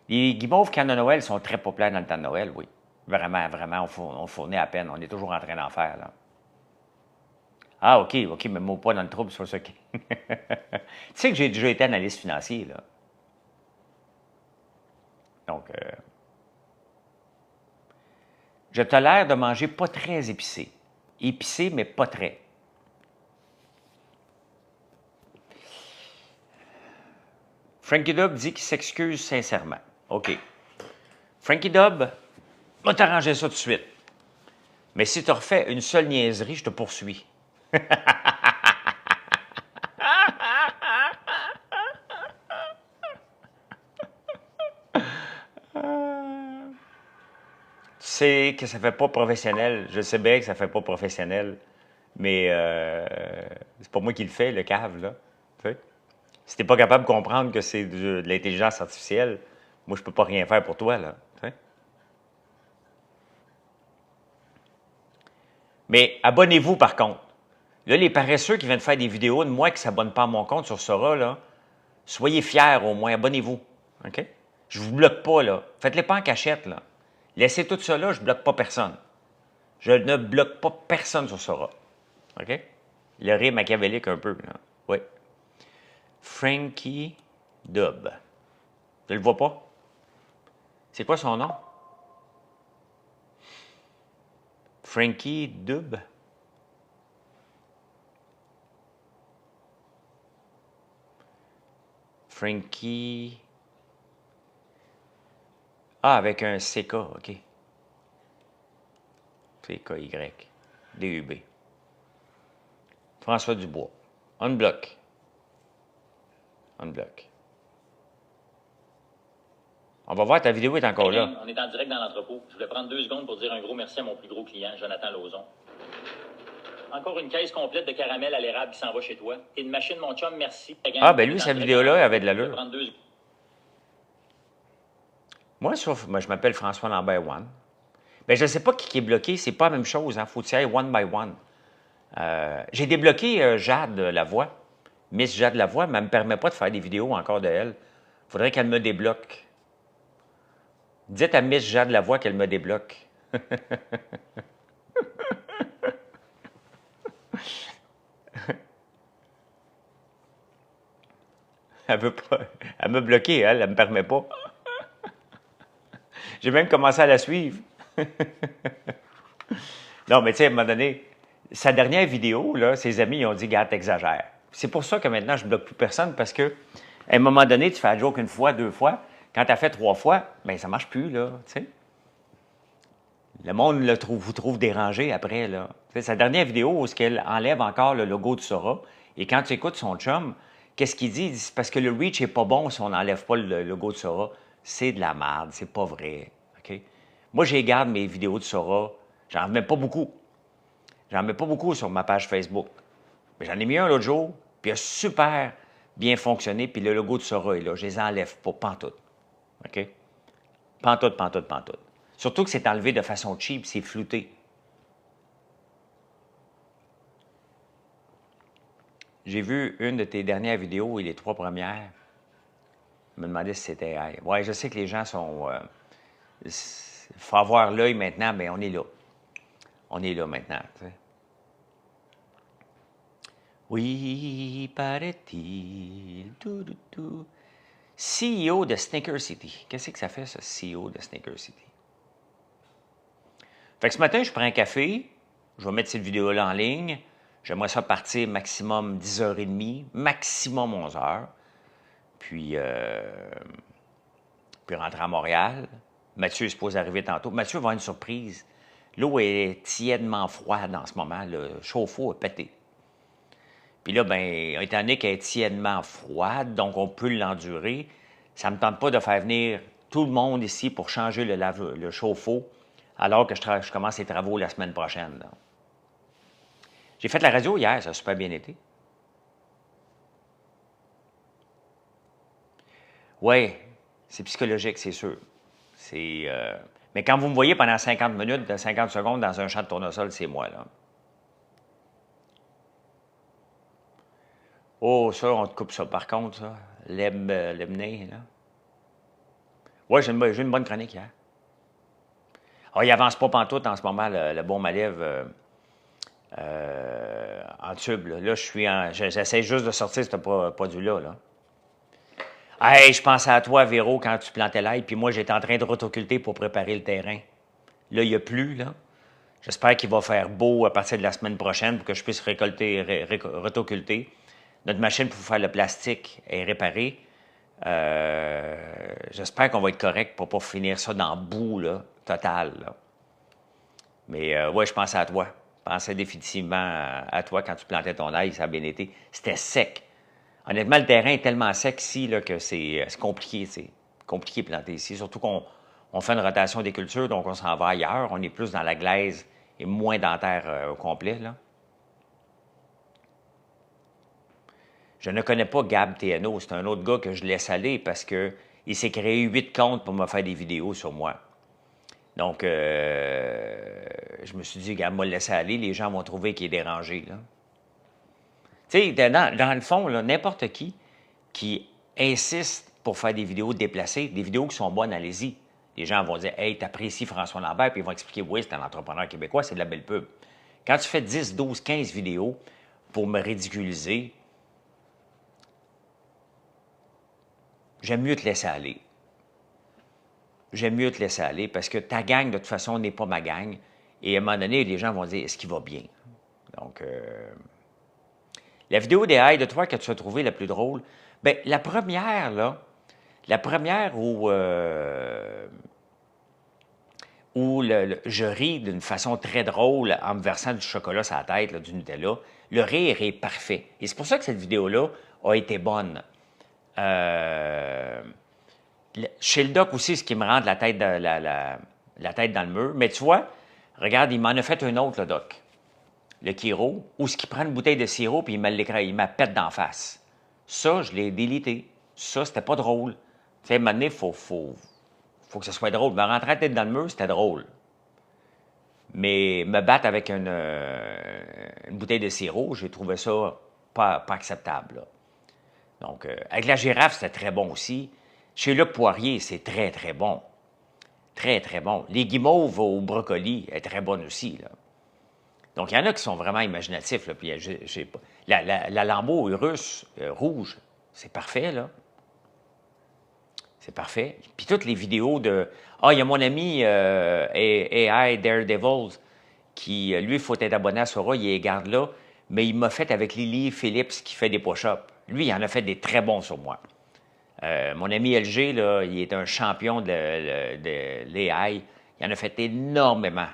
Les guimauves cannes de Noël sont très populaires dans le temps de Noël, oui. Vraiment, vraiment, on fournit à peine. On est toujours en train d'en faire, là. Ah, OK, mais moi pas dans le trouble sur ce qui. Tu sais que j'ai déjà été analyste financier, là. Donc, je tolère de manger pas très épicé. Épicé, mais pas très. Frankie Dub dit qu'il s'excuse sincèrement. OK. Frankie Dub, va t'arranger ça tout de suite. Mais si tu refais une seule niaiserie, je te poursuis. Tu sais que ça fait pas professionnel. Je sais bien que ça fait pas professionnel. Mais c'est pas moi qui le fais, le cave, là. Tu sais? Si t'es pas capable de comprendre que c'est de l'intelligence artificielle, moi, je peux pas rien faire pour toi, là. Tu sais? Mais abonnez-vous, par contre. Là, les paresseux qui viennent faire des vidéos de moi qui ne s'abonnent pas à mon compte sur Sora, là, soyez fiers au moins, abonnez-vous. OK? Je vous bloque pas, là. Faites-les pas en cachette, là. Laissez tout ça là, je ne bloque pas personne. Je ne bloque pas personne sur Sora. OK? Le rire machiavélique un peu, là. Oui. Frankie Dub. Tu le vois pas? C'est quoi son nom? Frankie Dub? Frankie... Ah, avec un CK, OK. CKY. DUB. François Dubois. Unblock. Unblock. On va voir, ta vidéo est encore là. On est en direct dans l'entrepôt. Je voulais prendre 2 secondes pour dire un gros merci à mon plus gros client, Jonathan Lauzon. Encore une caisse complète de caramel à l'érable qui s'en va chez toi. T'es une machine, mon chum, merci. Ah, ben lui, sa vidéo-là avait de l'allure. Moi, je m'appelle François Lambert One. Ben, je ne sais pas qui est bloqué. C'est pas la même chose. Hein. Faut que tu ailles one by one. J'ai débloqué Jade Lavoie. Miss Jade Lavoie, mais elle ne me permet pas de faire des vidéos encore de elle. Il faudrait qu'elle me débloque. Dites à Miss Jade Lavoie qu'elle me débloque. Elle veut pas. Elle m'a bloqué, elle ne me permet pas. J'ai même commencé à la suivre. Non, mais tu sais, à un moment donné, sa dernière vidéo, là, ses amis ils ont dit « Gars, t'exagères ». C'est pour ça que maintenant, je ne bloque plus personne, parce que à un moment donné, tu fais la joke une fois, 2 fois. Quand tu as fait 3 fois, bien, ça ne marche plus, là, tu sais. Le monde vous trouve dérangé après, là. Tu sais, sa dernière vidéo, où elle enlève encore le logo de Sora, et quand tu écoutes son chum, qu'est-ce qu'il dit? Il dit, c'est parce que le reach n'est pas bon si on n'enlève pas le logo de Sora. C'est de la merde, c'est pas vrai, OK? Moi, je garde mes vidéos de Sora, j'en mets pas beaucoup. J'en mets pas beaucoup sur ma page Facebook. Mais j'en ai mis un l'autre jour, puis il a super bien fonctionné, puis le logo de Sora est là. Je les enlève pas, pantoute. OK? Pantoute, pantoute, pantoute. Surtout que c'est enlevé de façon cheap, c'est flouté. J'ai vu une de tes dernières vidéos et les 3 premières. Je me demandais si c'était... Ouais, je sais que les gens sont... Il faut avoir l'œil maintenant, mais on est là. On est là maintenant, tu sais. Oui, paraît-il. CEO de Sneaker City. Qu'est-ce que ça fait, ça, CEO de Sneaker City? Fait que ce matin, je prends un café. Je vais mettre cette vidéo-là en ligne. J'aimerais ça partir maximum 10h30, maximum 11h. Puis rentrer à Montréal. Mathieu est supposé arriver tantôt. Mathieu va avoir une surprise. L'eau est tièdement froide en ce moment. Le chauffe-eau est pété. Puis là, bien, étant donné qu'elle est tièdement froide, donc on peut l'endurer, ça ne me tente pas de faire venir tout le monde ici pour changer le chauffe-eau, alors que je commence les travaux la semaine prochaine. J'ai fait la radio hier, ça a super bien été. Oui, c'est psychologique, c'est sûr. Mais quand vous me voyez pendant 50 minutes, 50 secondes dans un champ de tournesol, c'est moi, là. Oh, ça, on te coupe ça. Par contre, ça, l'emné, là. Oui, j'ai une bonne chronique hier. Ah, il avance pas pantoute en ce moment, le bon Malève en tube. Là, j'essaie juste de sortir ce produit-là. Là. Hey, je pensais à toi, Véro, quand tu plantais l'ail, puis moi, j'étais en train de rotoculter pour préparer le terrain. Là, il n'y a plus, là. J'espère qu'il va faire beau à partir de la semaine prochaine pour que je puisse rotoculter. Notre machine pour faire le plastique est réparée. J'espère qu'on va être correct pour ne pas finir ça dans le bout, là, total. Là. Mais ouais, je pensais à toi. Je pensais définitivement à toi quand tu plantais ton ail, ça a bien été. C'était sec. Honnêtement, le terrain est tellement sec ici là, que c'est compliqué. C'est compliqué de planter ici. Surtout qu'on fait une rotation des cultures, donc on s'en va ailleurs. On est plus dans la glaise et moins dans la terre au complet. Là. Je ne connais pas Gab TNO. C'est un autre gars que je laisse aller parce qu'il s'est créé 8 comptes pour me faire des vidéos sur moi. Donc, je me suis dit, Gab, moi, le laisser aller. Les gens vont trouver qu'il est dérangé. Tu sais, dans le fond, n'importe qui insiste pour faire des vidéos déplacées, des vidéos qui sont bonnes, allez-y. Les gens vont dire, hey, t'apprécies François Lambert, puis ils vont expliquer, oui, c'est un entrepreneur québécois, c'est de la belle pub. Quand tu fais 10, 12, 15 vidéos pour me ridiculiser, j'aime mieux te laisser aller. j'aime mieux te laisser aller parce que ta gang, de toute façon, n'est pas ma gang. Et à un moment donné, les gens vont dire, est-ce qu'il va bien? Donc, la vidéo des haies de toi que tu as trouvée la plus drôle, bien, la première, là, la première où je ris d'une façon très drôle en me versant du chocolat sur la tête, là, du Nutella, le rire est parfait. Et c'est pour ça que cette vidéo-là a été bonne. Chez le doc aussi, ce qui me rend la tête, la tête dans le mur. Mais tu vois, regarde, il m'en a fait un autre, le doc. Le Kiro, où ce qui prend une bouteille de sirop puis il m'a pète d'en face. Ça, je l'ai délité. Ça, c'était pas drôle. Tu sais, à un moment donné, faut que ce soit drôle. Me rentrer la tête dans le mur, c'était drôle. Mais me battre avec une bouteille de sirop, j'ai trouvé ça pas acceptable. Là. Donc, avec la girafe, c'était très bon aussi. Chez Luc Poirier, c'est très, très bon. Très, très bon. Les guimauves au brocoli est très bonne aussi. Là. Donc, il y en a qui sont vraiment imaginatifs. Là, puis, la lambeau russe rouge, c'est parfait, là. C'est parfait. Puis toutes les vidéos de... Ah, il y a mon ami AI Daredevils qui, lui, il faut être abonné à Sora, il les garde là, mais il m'a fait avec Lily Phillips qui fait des push-ups. Lui, il en a fait des très bons sur moi. Mon ami LG, là, il est un champion de l'AI. Il en a fait énormément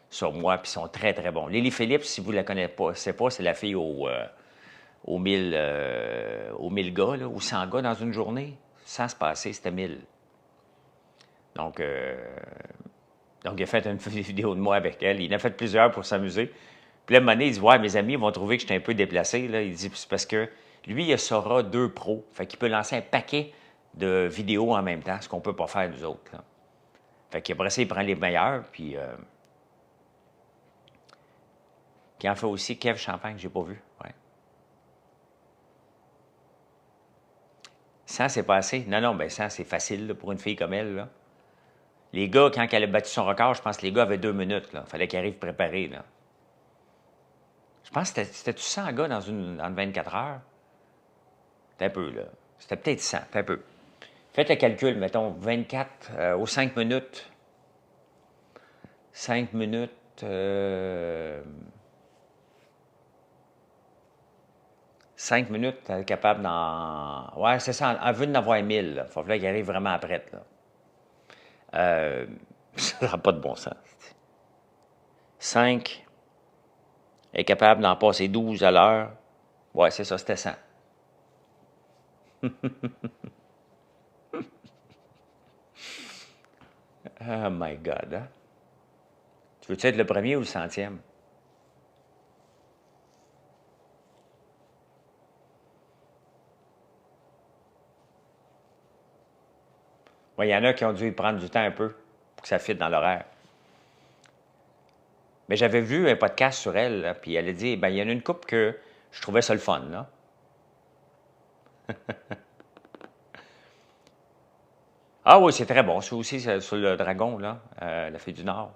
sur moi, puis ils sont très, très bons. Lily Phillips, si vous ne la connaissez pas, c'est la fille aux 1000 gars, là, ou 100 gars dans une journée. Sans se passer, c'était 1000. Donc, il a fait une vidéo de moi avec elle. Il en a fait plusieurs pour s'amuser. Puis là, à un moment donné, il dit « Ouais, mes amis vont trouver que j'étais un peu déplacé. » Là. Il dit « C'est parce que lui, il a Sora 2 Pro. Fait qu'il peut lancer un paquet de vidéos en même temps, ce qu'on ne peut pas faire nous autres. Là. Fait qu'après ça, il prend les meilleurs, puis... qui en fait aussi Kev Champagne, que j'ai pas vu. Ouais. Ça, c'est pas assez. Non, ben ça, c'est facile là, pour une fille comme elle. Là. Les gars, quand elle a battu son record, je pense que les gars avaient 2 minutes. Il fallait qu'ils arrivent préparés. Là. Je pense que c'était-tu 100 gars dans 24 heures? C'était un peu, là. C'était peut-être 100, c'était un peu. Faites le calcul, mettons, 24 aux 5 minutes. 5 minutes... 5 minutes, elle est capable d'en... Ouais, c'est ça, elle veut en avoir 1000. Il faut qu'elle arrive vraiment après. Ça n'a pas de bon sens. 5 est capable d'en passer 12 à l'heure. Ouais, c'est ça, c'était 100. Oh my God. Hein? Tu veux-tu être le premier ou le 100e? Il y en a qui ont dû y prendre du temps un peu pour que ça fitte dans l'horaire. Mais j'avais vu un podcast sur elle, là, puis elle a dit, il y en a une couple que je trouvais ça le fun, là. Ah oui, c'est très bon. C'est aussi sur le dragon, là, la fille du Nord.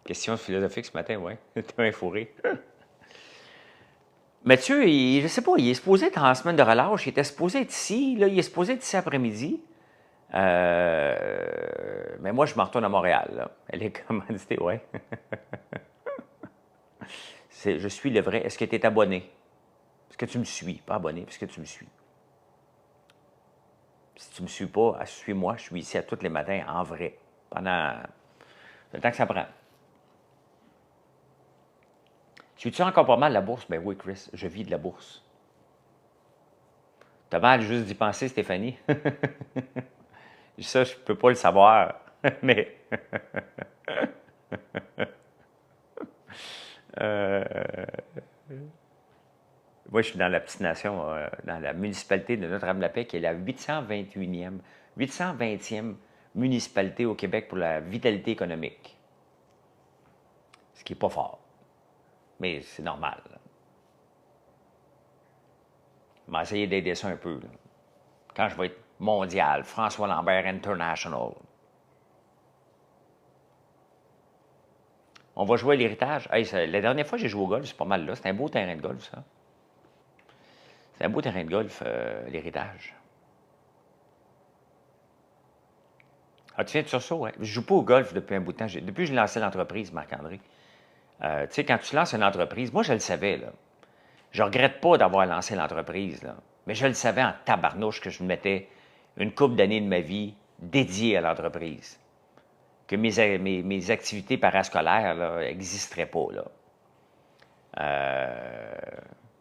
Question philosophique ce matin, oui. T'es un fourré. Mathieu, je ne sais pas, il est supposé être en semaine de relâche. Il était supposé être ici. Là, il est supposé être ici après-midi. Mais moi, je me retourne à Montréal. Là. Elle est commanditée, ouais. Je suis le vrai. Est-ce que tu es abonné? Est-ce que tu me suis? Pas abonné, parce que tu me suis. Si tu ne me suis pas, suis-moi. Je suis ici à tous les matins en vrai. Pendant le temps que ça prend. Suis-tu encore pas mal la bourse? Ben oui, Chris, je vis de la bourse. T'as mal juste d'y penser, Stéphanie. Ça, je peux pas le savoir. Mais. Moi, je suis dans la petite nation, dans la municipalité de Notre-Dame-de-la-Paix, qui est la 820e municipalité au Québec pour la vitalité économique. Ce qui n'est pas fort. Mais c'est normal. Je vais essayer d'aider ça un peu. Là. Quand je vais être mondial, François Lambert International. On va jouer à l'héritage. Hey, la dernière fois que j'ai joué au golf, c'est pas mal là. C'est un beau terrain de golf, ça. C'est un beau terrain de golf, l'héritage. Ah, tu viens de Sursaut, ouais. Je joue pas au golf depuis un bout de temps. Depuis que j'ai lancé l'entreprise, Marc-André. Tu sais, quand tu lances une entreprise, moi, je le savais, là. Je regrette pas d'avoir lancé l'entreprise, là. Mais je le savais en tabarnouche que je mettais une couple d'années de ma vie dédiée à l'entreprise. Que mes activités parascolaires n'existeraient pas, là.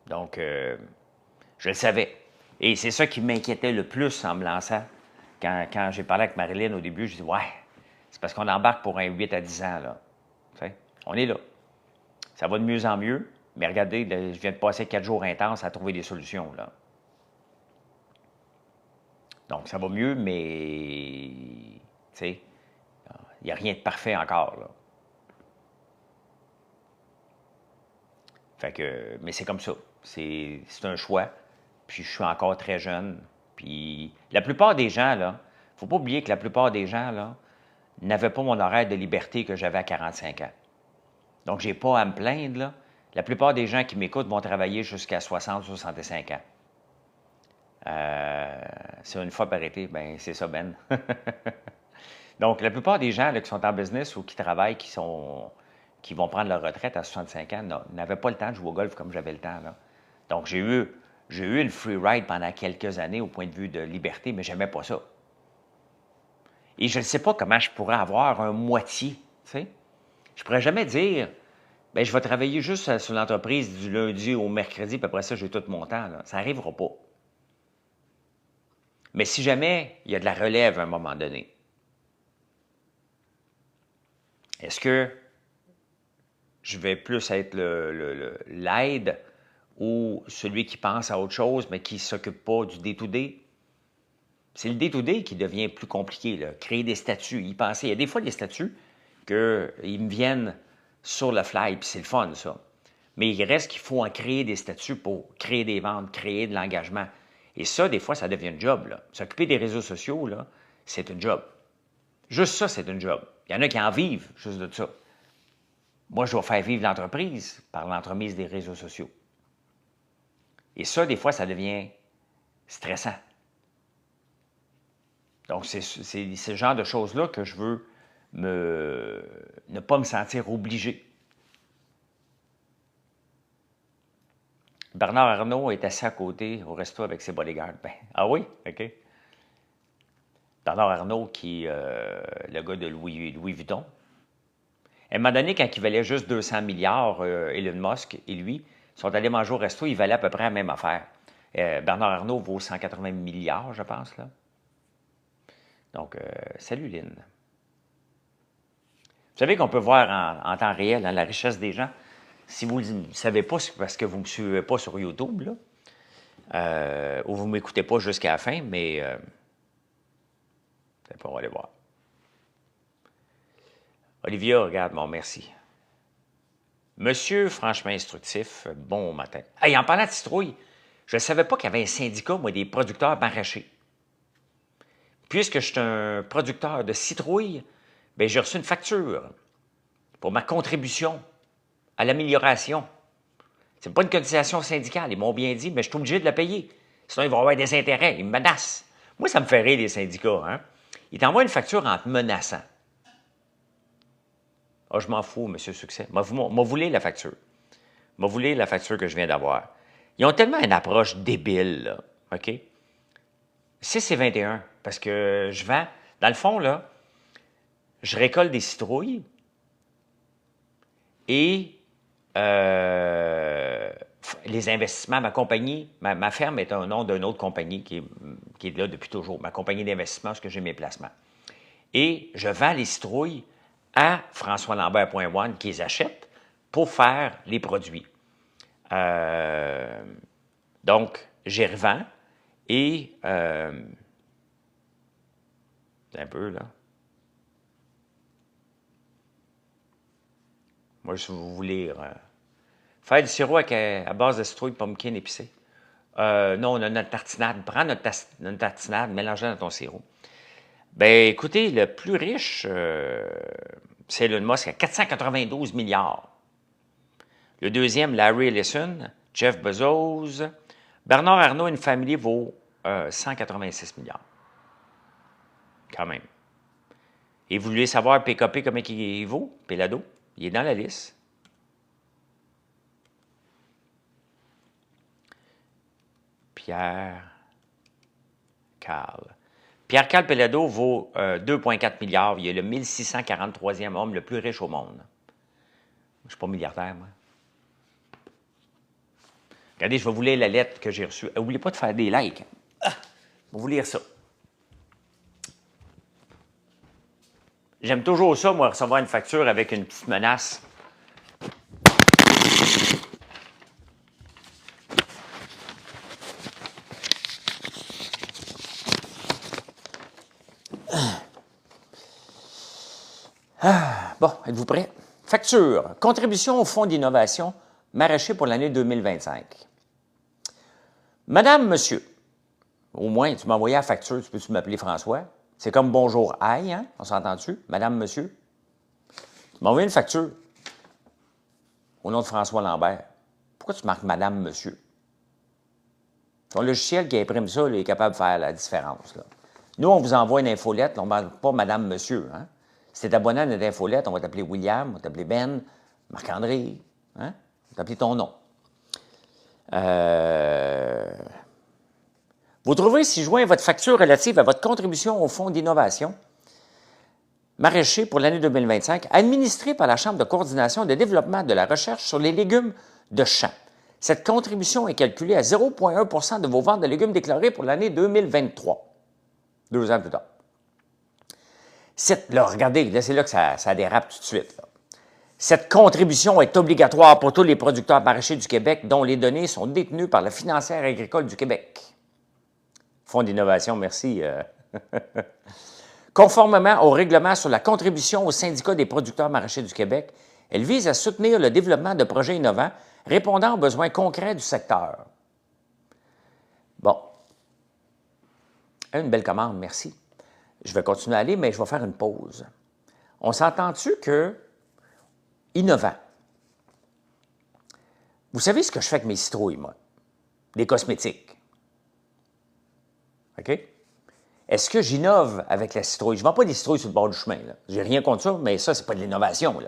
Donc, je le savais. Et c'est ça qui m'inquiétait le plus en me lançant. Quand j'ai parlé avec Marilyn au début, je dis ouais, c'est parce qu'on embarque pour un 8 à 10 ans, là. T'sais, on est là. Ça va de mieux en mieux, mais regardez, je viens de passer 4 jours intenses à trouver des solutions, là. Donc, ça va mieux, mais, tu sais, il n'y a rien de parfait encore, là. Fait que, mais c'est comme ça. C'est un choix. Puis je suis encore très jeune. Puis la plupart des gens, là, faut pas oublier que la plupart des gens, là, n'avaient pas mon horaire de liberté que j'avais à 45 ans. Donc, j'ai pas à me plaindre, là. La plupart des gens qui m'écoutent vont travailler jusqu'à 60, 65 ans. C'est une fois par été, ben c'est ça, Ben. Donc, la plupart des gens là, qui sont en business ou qui travaillent, qui vont prendre leur retraite à 65 ans, n'avaient pas le temps de jouer au golf comme j'avais le temps, là. Donc, j'ai eu une free ride pendant quelques années au point de vue de liberté, mais j'aimais pas ça. Et je ne sais pas comment je pourrais avoir un moitié, tu sais. Je pourrais jamais dire, bien, je vais travailler juste sur l'entreprise du lundi au mercredi, puis après ça, j'ai tout mon temps, là. Ça n'arrivera pas. Mais si jamais il y a de la relève à un moment donné, est-ce que je vais plus être l'aide ou celui qui pense à autre chose, mais qui ne s'occupe pas du day-to-day? C'est le day-to-day qui devient plus compliqué, là. Créer des statuts, y penser. Il y a des fois des statuts qu'ils me viennent sur le fly, puis c'est le fun, ça. Mais il reste qu'il faut en créer des statuts pour créer des ventes, créer de l'engagement. Et ça, des fois, ça devient un job, là. S'occuper des réseaux sociaux, là, c'est un job. Juste ça, c'est un job. Il y en a qui en vivent juste de ça. Moi, je dois faire vivre l'entreprise par l'entremise des réseaux sociaux. Et ça, des fois, ça devient stressant. Donc, c'est ce genre de choses-là que je veux ne pas me sentir obligé. Bernard Arnault est assis à côté au resto avec ses bodyguards. Ben, ah oui? OK. Bernard Arnault, le gars de Louis Vuitton. À un moment donné, quand il valait juste 200 milliards, Elon Musk et lui sont allés manger au resto, ils valaient à peu près la même affaire. Bernard Arnault vaut 180 milliards, je pense, là. Donc, salut Lynn. Vous savez qu'on peut voir en temps réel la richesse des gens. Si vous ne savez pas, c'est parce que vous ne me suivez pas sur YouTube, là, ou vous ne m'écoutez pas jusqu'à la fin, mais on va aller voir. Olivia, regarde, mon merci. Monsieur, franchement instructif, bon matin. Hey, en parlant de citrouille, je ne savais pas qu'il y avait un syndicat, moi, des producteurs maraîchers. Puisque je suis un producteur de citrouilles, bien, j'ai reçu une facture pour ma contribution à l'amélioration. Ce n'est pas une cotisation syndicale, ils m'ont bien dit, mais je suis obligé de la payer. Sinon, ils vont avoir des intérêts, ils me menacent. Moi, ça me fait rire, les syndicats, hein? Ils t'envoient une facture en te menaçant. Ah, je m'en fous, monsieur Succès. M'a voulu la facture. M'a voulu la facture que je viens d'avoir. Ils ont tellement une approche débile, là, OK? 6 et 21, parce que je vends... Dans le fond, là, je récolte des citrouilles et les investissements, ma compagnie, ma ferme est un nom d'une autre compagnie qui est là depuis toujours. Ma compagnie d'investissement, parce que j'ai mes placements. Et je vends les citrouilles à françoislambert.one qui les achète pour faire les produits. Donc, j'y revends et... un peu, là. Moi, je vais vous lire. Faire du sirop à base de citrouille, pumpkin épicé. Non, on a notre tartinade. Prends notre tartinade, mélange-la dans ton sirop. Ben, écoutez, le plus riche, c'est Elon Musk à 492 milliards. Le deuxième, Larry Ellison, Jeff Bezos. Bernard Arnault, une famille vaut 186 milliards. Quand même. Et vous voulez savoir PKP comment il vaut, Pelado? Il est dans la liste. Pierre-Carl. Pierre-Carl Pelado vaut 2,4 milliards. Il est le 1643e homme le plus riche au monde. Je ne suis pas milliardaire, moi. Regardez, je vais vous lire la lettre que j'ai reçue. N'oubliez pas de faire des likes. Je vais vous lire ça. J'aime toujours ça, moi, recevoir une facture avec une petite menace. Bon, êtes-vous prêts? Facture. Contribution au Fonds d'innovation maraîcher pour l'année 2025. Madame, monsieur, au moins, tu m'as envoyé la facture, tu peux-tu m'appeler François? C'est comme bonjour, aïe, hein? On s'entend-tu? Madame, monsieur? Tu m'as envoyé une facture au nom de François Lambert. Pourquoi tu marques Madame, monsieur? Ton logiciel qui imprime ça, il est capable de faire la différence. Là. Nous, on vous envoie une infolette, on ne marque pas Madame, monsieur. Hein? Si tu es abonné à notre infolette, on va t'appeler William, on va t'appeler Ben, Marc-André, hein? On va t'appeler ton nom. Vous trouverez ci-joint votre facture relative à votre contribution au Fonds d'innovation maraîcher pour l'année 2025, administrée par la Chambre de coordination et de développement de la recherche sur les légumes de champ. Cette contribution est calculée à 0,1 % de vos ventes de légumes déclarées pour l'année 2023, 2 ans plus tard. Là, regardez, là, c'est là que ça dérape tout de suite. Là. Cette contribution est obligatoire pour tous les producteurs maraîchers du Québec dont les données sont détenues par la Financière agricole du Québec. Fonds d'innovation, merci. Conformément au règlement sur la contribution au syndicat des producteurs maraîchers du Québec, elle vise à soutenir le développement de projets innovants répondant aux besoins concrets du secteur. Bon. Une belle commande, merci. Je vais continuer à aller, mais je vais faire une pause. On s'entend-tu que innovant? Vous savez ce que je fais avec mes citrouilles, moi? Des cosmétiques. OK? Est-ce que j'innove avec la citrouille? Je ne vends pas des citrouilles sur le bord du chemin. Je n'ai rien contre ça, mais ça, ce n'est pas de l'innovation.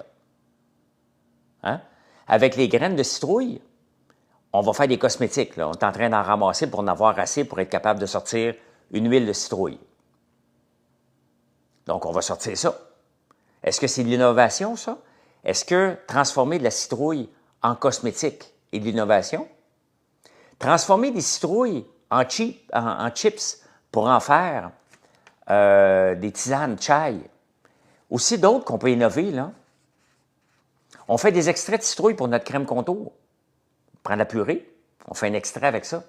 Hein? Avec les graines de citrouille, on va faire des cosmétiques. Là. On est en train d'en ramasser pour en avoir assez pour être capable de sortir une huile de citrouille. Donc, on va sortir ça. Est-ce que c'est de l'innovation, ça? Est-ce que transformer de la citrouille en cosmétique est de l'innovation? Transformer des citrouilles en chips pour en faire des tisanes chai. Aussi d'autres qu'on peut innover, là. On fait des extraits de citrouille pour notre crème contour. On prend la purée, on fait un extrait avec ça.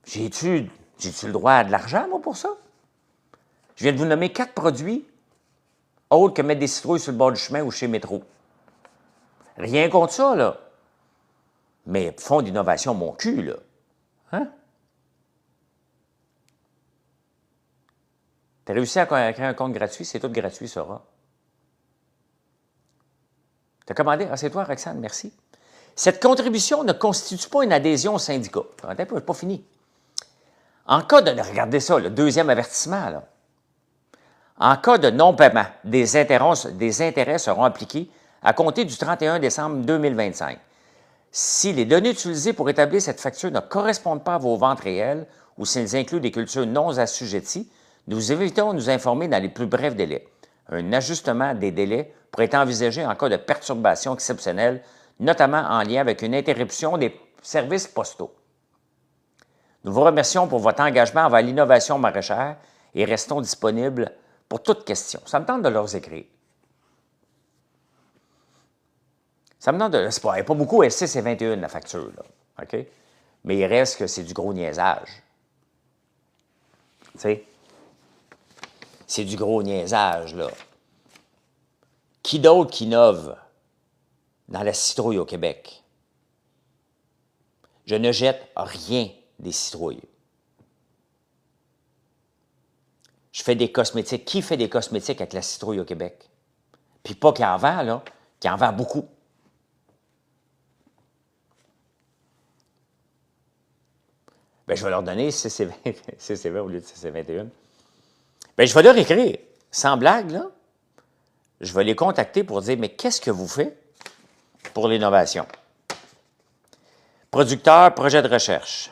J'ai-tu le droit à de l'argent, moi, pour ça? Je viens de vous nommer 4 produits autres que mettre des citrouilles sur le bord du chemin ou chez Métro. Rien contre ça, là. Mais fonds d'innovation, mon cul, là. Hein? Tu as réussi à créer un compte gratuit, c'est tout gratuit, ça aura. Tu as commandé? Ah, c'est toi, Roxane, merci. Cette contribution ne constitue pas une adhésion au syndicat. Attends, je n'ai pas fini. En cas de... Regardez ça, le deuxième avertissement, là. En cas de non-paiement, des intérêts seront appliqués à compter du 31 décembre 2025. Si les données utilisées pour établir cette facture ne correspondent pas à vos ventes réelles ou s'ils incluent des cultures non assujetties, nous vous invitons à nous informer dans les plus brefs délais. Un ajustement des délais pourrait être envisagé en cas de perturbations exceptionnelles, notamment en lien avec une interruption des services postaux. Nous vous remercions pour votre engagement envers l'innovation maraîchère et restons disponibles pour toute question. Ça me tente de leur écrire. Ça me tente de... C'est pas beaucoup, S6 c'est 21 la facture, là. OK? Mais il reste que c'est du gros niaisage. Tu sais? C'est du gros niaisage, là. Qui d'autre qui innove dans la citrouille au Québec? Je ne jette rien des citrouilles. Je fais des cosmétiques. Qui fait des cosmétiques avec la citrouille au Québec? Puis pas qui en vend, là, qui en vend beaucoup. Bien, je vais leur donner 6 et 20 au lieu de 6 et 21. Bien, je vais leur écrire. sans blague, là, je vais les contacter pour dire, mais qu'est-ce que vous faites pour l'innovation? Producteurs, projets de recherche.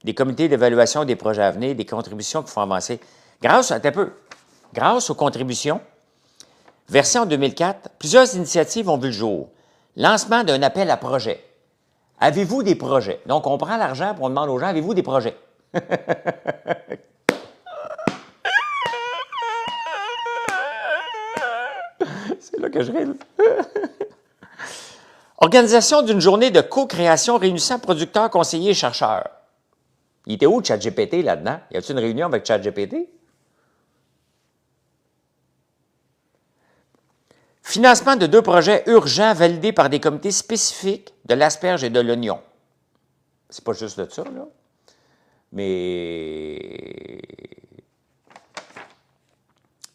Des comités d'évaluation des projets à venir, des contributions qui font avancer. Grâce aux contributions versées en 2004, plusieurs initiatives ont vu le jour. Lancement d'un appel à projet. Avez-vous des projets? Donc, on prend l'argent et on demande aux gens, avez-vous des projets? C'est là que je ris. Organisation d'une journée de co-création réunissant producteurs, conseillers et chercheurs. Il était où ChatGPT là-dedans? Y a-t-il une réunion avec ChatGPT? Financement de 2 projets urgents validés par des comités spécifiques de l'asperge et de l'oignon. C'est pas juste de ça, là. Mais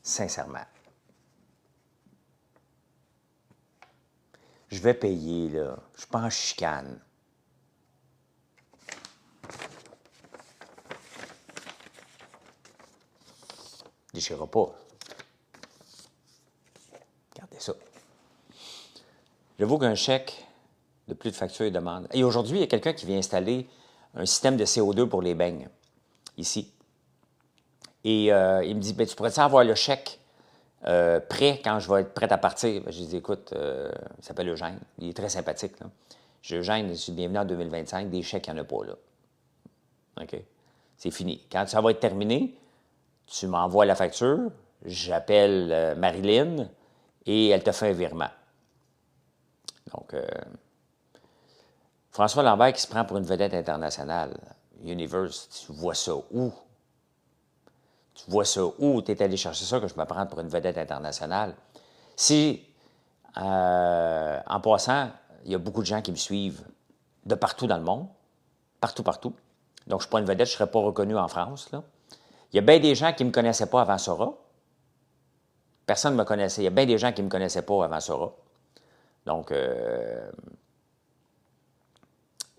sincèrement, je vais payer, là. Je suis pas en chicane. Déchirera pas. Regardez ça. J'avoue qu'un chèque de plus de facture et demande. Et aujourd'hui, il y a quelqu'un qui vient installer un système de CO2 pour les beignes, ici. Et il me dit, ben, tu pourrais-tu avoir le chèque prêt quand je vais être prêt à partir? Ben, je lui dis, écoute, il s'appelle Eugène. Il est très sympathique, là. Je dis, Eugène, je suis bienvenu en 2025. Des chèques, il n'y en a pas, là. OK? C'est fini. Quand ça va être terminé, tu m'envoies la facture, j'appelle Marilyn et elle te fait un virement. Donc, François Lambert qui se prend pour une vedette internationale. Universe, tu vois ça où? Tu vois ça où? Tu es allé chercher ça que je me prends pour une vedette internationale? Si, en passant, il y a beaucoup de gens qui me suivent de partout dans le monde, partout. Donc, je ne suis pas une vedette, je ne serais pas reconnu en France, là. Il y a bien des gens qui ne me connaissaient pas avant Sora. Personne ne me connaissait. Il y a bien des gens qui ne me connaissaient pas avant Sora. Donc,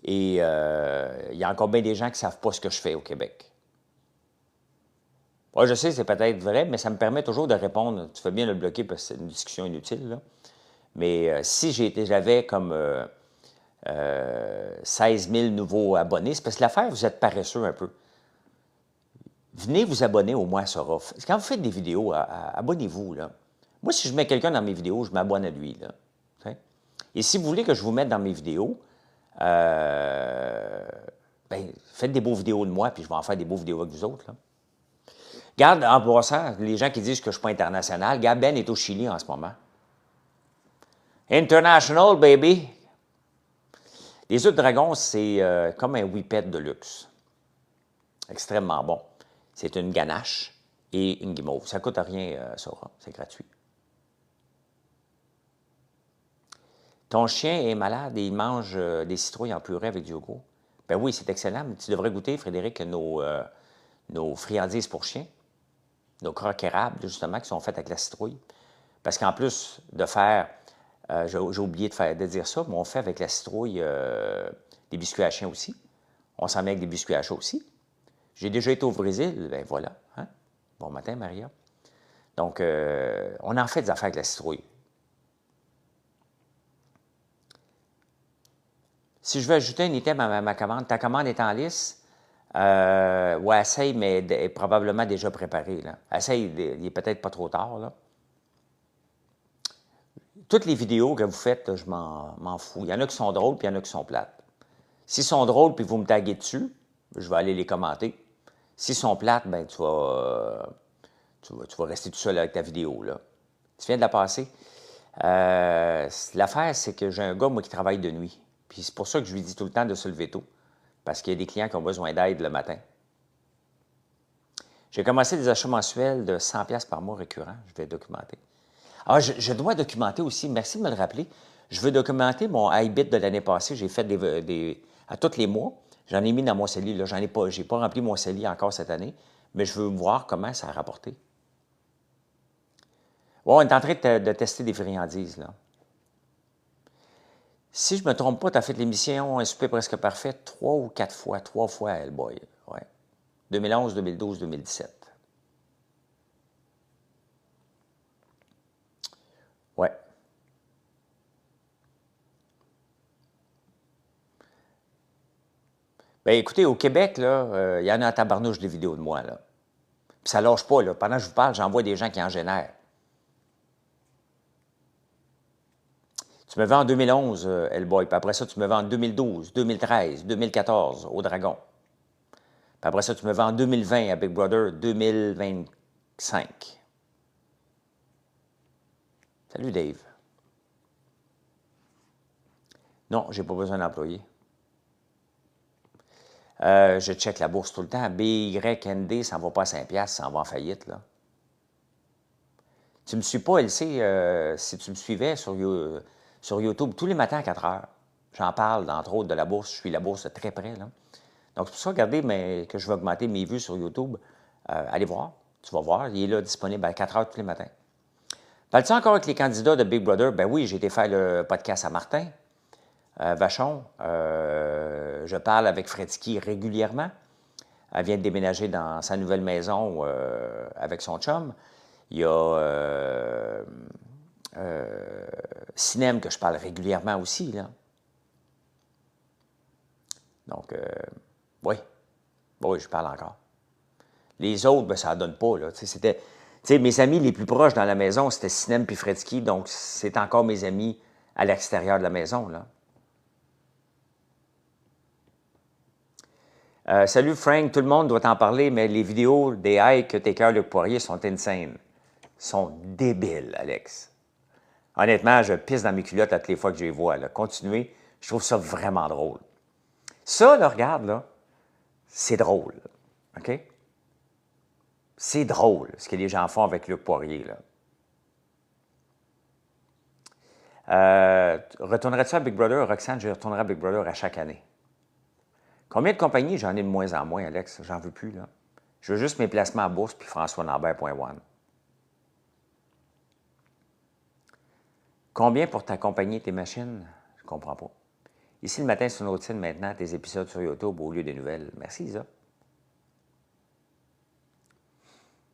il y a encore bien des gens qui ne savent pas ce que je fais au Québec. Moi, je sais, c'est peut-être vrai, mais ça me permet toujours de répondre. Tu fais bien de le bloquer parce que c'est une discussion inutile, là. Mais si j'avais comme 16 000 nouveaux abonnés, c'est parce que l'affaire, vous êtes paresseux un peu. Venez vous abonner au moins à Sora. Quand vous faites des vidéos, abonnez-vous, là. Moi, si je mets quelqu'un dans mes vidéos, je m'abonne à lui, là. Et si vous voulez que je vous mette dans mes vidéos, ben, faites des beaux vidéos de moi, puis je vais en faire des beaux vidéos avec vous autres, là. Regarde, en passant, les gens qui disent que je ne suis pas international, regarde, Ben est au Chili en ce moment. International, baby! Les œufs de dragon, c'est comme un whippet de luxe. Extrêmement bon. C'est une ganache et une guimauve. Ça ne coûte rien, Sora. C'est gratuit. Ton chien est malade et il mange des citrouilles en purée avec du yogourt. Ben oui, c'est excellent. Mais tu devrais goûter, Frédéric, nos friandises pour chiens, nos croques érables, justement, qui sont faites avec la citrouille. Parce qu'en plus de faire, j'ai oublié de dire ça, mais on fait avec la citrouille des biscuits à chien aussi. On s'en met avec des biscuits à chat aussi. J'ai déjà été au Brésil, ben voilà. Hein? Bon matin, Maria. Donc, on en fait des affaires avec la citrouille. Si je veux ajouter un item à ma commande, ta commande est en lice? Ouais, essaye, mais est probablement déjà préparé, là. Essaye, il est peut-être pas trop tard, là. Toutes les vidéos que vous faites, je m'en fous. Il y en a qui sont drôles, puis il y en a qui sont plates. S'ils sont drôles, puis vous me taguez dessus, je vais aller les commenter. S'ils sont plates, ben tu vas rester tout seul avec ta vidéo, là. Tu viens de la passer. L'affaire, c'est que j'ai un gars, moi, qui travaille de nuit. Puis c'est pour ça que je lui dis tout le temps de se lever tôt. Parce qu'il y a des clients qui ont besoin d'aide le matin. J'ai commencé des achats mensuels de 100$ par mois récurrents. Je vais documenter. Ah, je dois documenter aussi. Merci de me le rappeler. Je veux documenter mon IBIT de l'année passée. J'ai fait à tous les mois. J'en ai mis dans mon CELI. Là, j'ai pas rempli mon CELI encore cette année. Mais je veux voir comment ça a rapporté. Bon, on est en train de tester des friandises, là. Si je ne me trompe pas, tu as fait l'émission Un souper presque parfait 3 ou 4 fois. 3 fois, Hellboy. Ouais. 2011, 2012, 2017. Ouais. Bien, écoutez, au Québec, là, il y en a un tabarnouche des vidéos de moi, là. Puis ça lâche pas, là. Pendant que je vous parle, j'en vois des gens qui en génèrent. Tu me vends en 2011, Hellboy, puis après ça, tu me vends en 2012, 2013, 2014, au Dragon. Puis après ça, tu me vends en 2020 à Big Brother, 2025. Salut, Dave. Non, j'ai pas besoin d'employé. Je check la bourse tout le temps. BYND, ça ne va pas à 5$, ça en va en faillite, là. Tu me suis pas, LC, si tu me suivais sur YouTube tous les matins à 4 heures. J'en parle, entre autres, de la bourse. Je suis la bourse de très près, là. Donc, c'est pour ça, regardez, que je vais augmenter mes vues sur YouTube. Allez voir, tu vas voir. Il est là, disponible à 4 heures tous les matins. Parles-tu encore avec les candidats de Big Brother? Ben oui, j'ai été faire le podcast à Martin Vachon. Je parle avec Fredsky régulièrement. Elle vient de déménager dans sa nouvelle maison avec son chum. Il y a Cinem que je parle régulièrement aussi, là. Donc, oui. Oui, je parle encore. Les autres, ben, ça ne donne pas, là. Mes amis les plus proches dans la maison, c'était Cinem puis Fredsky, donc c'est encore mes amis à l'extérieur de la maison, là. Salut Frank, tout le monde doit en parler, mais les vidéos des hikes que Taker Luc Poirier sont insane. Sont débiles, Alex. Honnêtement, je pisse dans mes culottes à toutes les fois que je les vois. Là. Continuez, je trouve ça vraiment drôle. Ça, là, regarde, là, c'est drôle. OK? C'est drôle, ce que les gens font avec Luc Poirier, là. Retournerais-tu à Big Brother, Roxane? Je retournerai à Big Brother à chaque année. Combien de compagnies? J'en ai de moins en moins, Alex. J'en veux plus, là. Je veux juste mes placements à bourse puis françoislambert.one. Combien pour t'accompagner tes machines? Je ne comprends pas. Ici, le matin, sur une routine, maintenant, tes épisodes sur YouTube au lieu des nouvelles. Merci, Isa.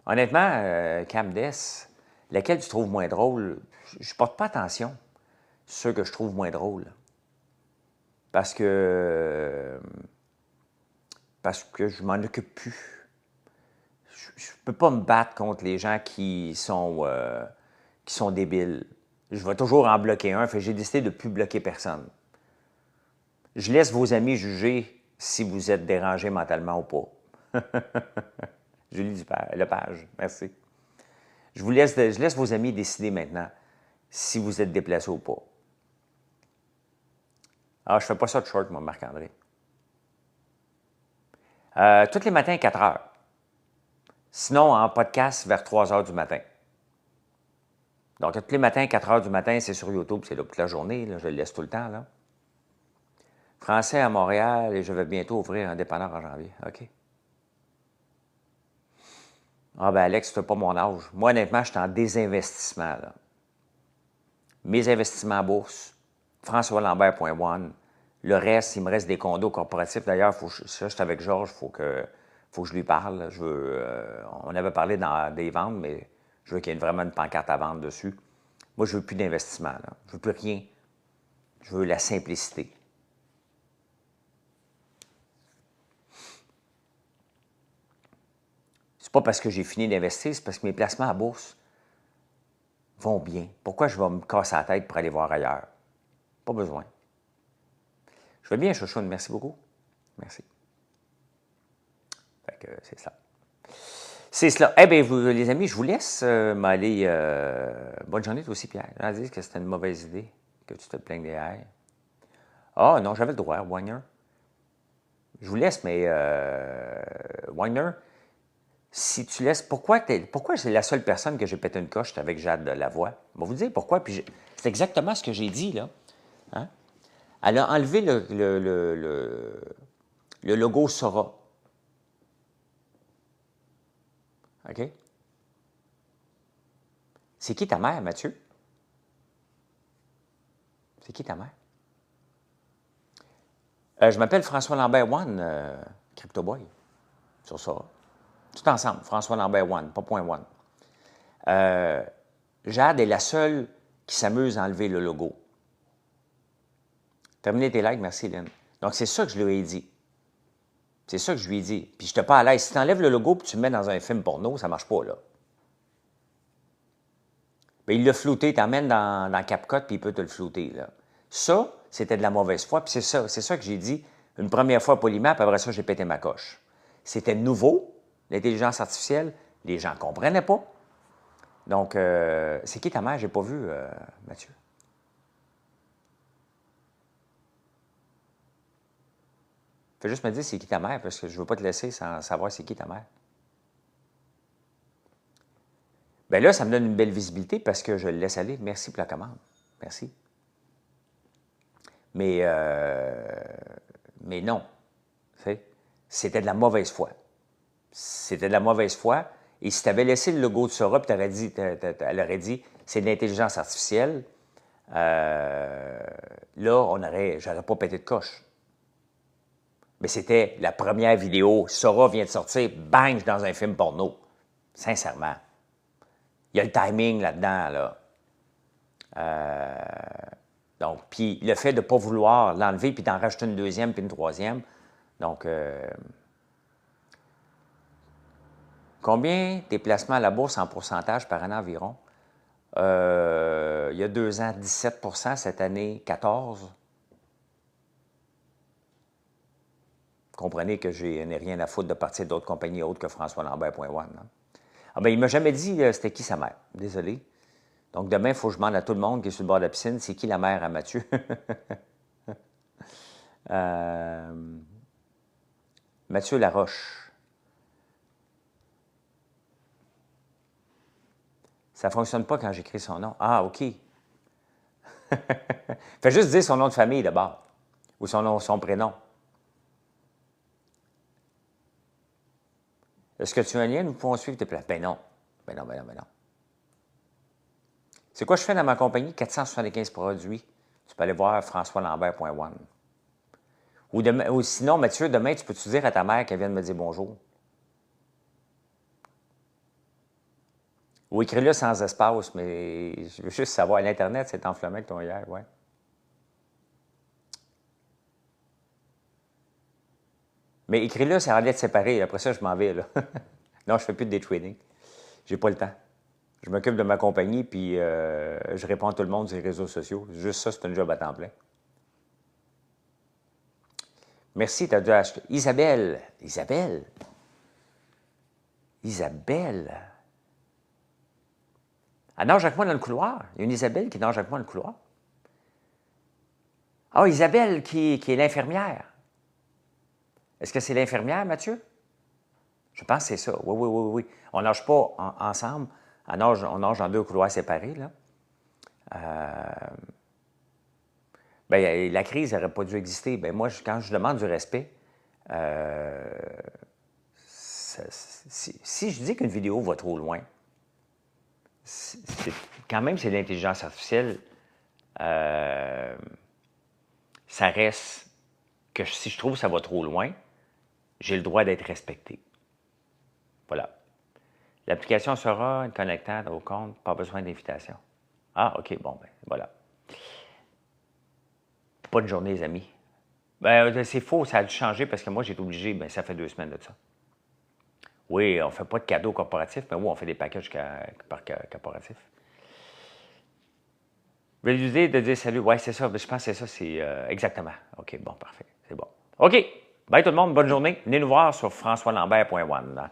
Honnêtement, Camdes, laquelle tu trouves moins drôle? Je ne porte pas attention sur ceux que je trouve moins drôles. Parce que je m'en occupe plus. Je ne peux pas me battre contre les gens qui sont débiles. Je vais toujours en bloquer un, fait que j'ai décidé de ne plus bloquer personne. Je laisse vos amis juger si vous êtes dérangé mentalement ou pas. Julie Lepage, merci. Je laisse vos amis décider maintenant si vous êtes déplacé ou pas. Ah, je fais pas ça de short, moi, Marc-André. Tous les matins à 4 heures. Sinon, en podcast vers 3 heures du matin. Donc, tous les matins à 4 heures du matin, c'est sur YouTube, c'est là toute la journée, là, je le laisse tout le temps, là. Français à Montréal et je vais bientôt ouvrir un dépanneur en janvier. OK. Ah ben Alex, tu n'as pas mon âge. Moi, honnêtement, je suis en désinvestissement, là. Mes investissements en bourse, françoislambert.one. Le reste, il me reste des condos corporatifs. D'ailleurs, je suis avec Georges, il faut que je lui parle. On avait parlé dans des ventes, mais je veux qu'il y ait vraiment une pancarte à vendre dessus. Moi, je ne veux plus d'investissement, là. Je ne veux plus rien. Je veux la simplicité. C'est pas parce que j'ai fini d'investir, c'est parce que mes placements à bourse vont bien. Pourquoi je vais me casser la tête pour aller voir ailleurs? Pas besoin. Je vais bien, Chouchoune. Merci beaucoup. Merci. Fait que c'est ça. C'est cela. Eh bien, les amis, je vous laisse m'aller. Bonne journée, toi aussi, Pierre. J'en dis que c'était une mauvaise idée que tu te plaignes des airs. Ah, non, j'avais le droit, Wagner. Je vous laisse, mais Wagner, si tu laisses. Pourquoi c'est la seule personne que j'ai pété une coche avec Jade Lavoie? Je vais vous dire pourquoi. Puis c'est exactement ce que j'ai dit, là. Hein? Elle a enlevé le logo Sora. OK? C'est qui ta mère, Mathieu? C'est qui ta mère? Je m'appelle François Lambert One, Crypto Boy, sur Sora. Tout ensemble, François Lambert One, pas point one. Jade est la seule qui s'amusent à enlever le logo. Terminez tes likes, merci Lynn. Donc, c'est ça que je lui ai dit. C'est ça que je lui ai dit. Puis, je n'étais pas à l'aise. Si tu enlèves le logo et tu le mets dans un film porno, ça ne marche pas, là. Bien, il l'a flouté, tu t'emmènes dans CapCut, puis il peut te le flouter, là. Ça, c'était de la mauvaise foi, puis c'est ça que j'ai dit une première fois à Polymap, après ça, j'ai pété ma coche. C'était nouveau, l'intelligence artificielle, les gens ne comprenaient pas. Donc, c'est qui ta mère? Je n'ai pas vu, Mathieu. Fais juste me dire c'est qui ta mère, parce que je ne veux pas te laisser sans savoir c'est qui ta mère. Bien là, ça me donne une belle visibilité parce que je le laisse aller. Merci pour la commande. Merci. Mais non. C'était de la mauvaise foi. C'était de la mauvaise foi. Et si tu avais laissé le logo de Sora, puis elle aurait dit c'est de l'intelligence artificielle, là, j'aurais pas pété de coche. Mais c'était la première vidéo. Sora vient de sortir, bang, dans un film porno. Sincèrement. Il y a le timing là-dedans, là. Donc, puis le fait de ne pas vouloir l'enlever, puis d'en rajouter une deuxième, puis une troisième. Donc, combien des placements à la bourse en pourcentage par année environ? Il y a 2 ans, 17 %, cette année, 14 %. Comprenez que je n'ai rien à foutre de partir d'autres compagnies autres que FrançoisLambert.one. Hein? Ah ben, il ne m'a jamais dit c'était qui sa mère. Désolé. Donc, demain, il faut que je demande à tout le monde qui est sur le bord de la piscine, c'est qui la mère à Mathieu? Mathieu Laroche. Ça ne fonctionne pas quand j'écris son nom. Ah, OK. Fais juste dire son nom de famille d'abord. Ou son prénom. Est-ce que tu as un lien? Nous pouvons suivre tes plans. Ben non. Ben non. C'est quoi je fais dans ma compagnie? 475 produits. Tu peux aller voir FrançoisLambert.one. Ou sinon, Mathieu, demain, tu peux-tu dire à ta mère qu'elle vienne me dire bonjour? Ou écris-le sans espace, mais je veux juste savoir. L'Internet, c'est enflammé avec ton hier, ouais. Mais écris-le, ça allait être séparé. Après ça, je m'en vais, là. Non, je ne fais plus de day trading. J'ai pas le temps. Je m'occupe de ma compagnie, puis je réponds à tout le monde sur les réseaux sociaux. Juste ça, c'est un job à temps plein. Merci, tu as dû acheter. Isabelle. Elle nage avec moi dans le couloir. Il y a une Isabelle qui nage avec moi dans le couloir. Ah, Isabelle qui est l'infirmière. Est-ce que c'est l'infirmière, Mathieu? Je pense que c'est ça. Oui. On ne nage pas ensemble. On nage dans 2 couloirs séparés, là. Bien, la crise n'aurait pas dû exister. Bien, moi, quand je demande du respect, si je dis qu'une vidéo va trop loin, quand même, c'est l'intelligence artificielle, ça reste que si je trouve que ça va trop loin, j'ai le droit d'être respecté. Voilà. L'application sera connectée au compte, pas besoin d'invitation. Ah, OK, bon, ben voilà. Bonne journée, les amis. Ben, c'est faux, ça a dû changer parce que moi, j'ai été obligé, ben, ça fait 2 semaines de ça. Oui, on ne fait pas de cadeaux corporatifs, mais oui, on fait des packages corporatifs. Je vais lui dire de dire salut. Oui, c'est ça. Je pense que c'est ça. C'est exactement. OK, bon, parfait. C'est bon. OK. Bye tout le monde. Bonne journée. Venez nous voir sur FrançoisLambert.one.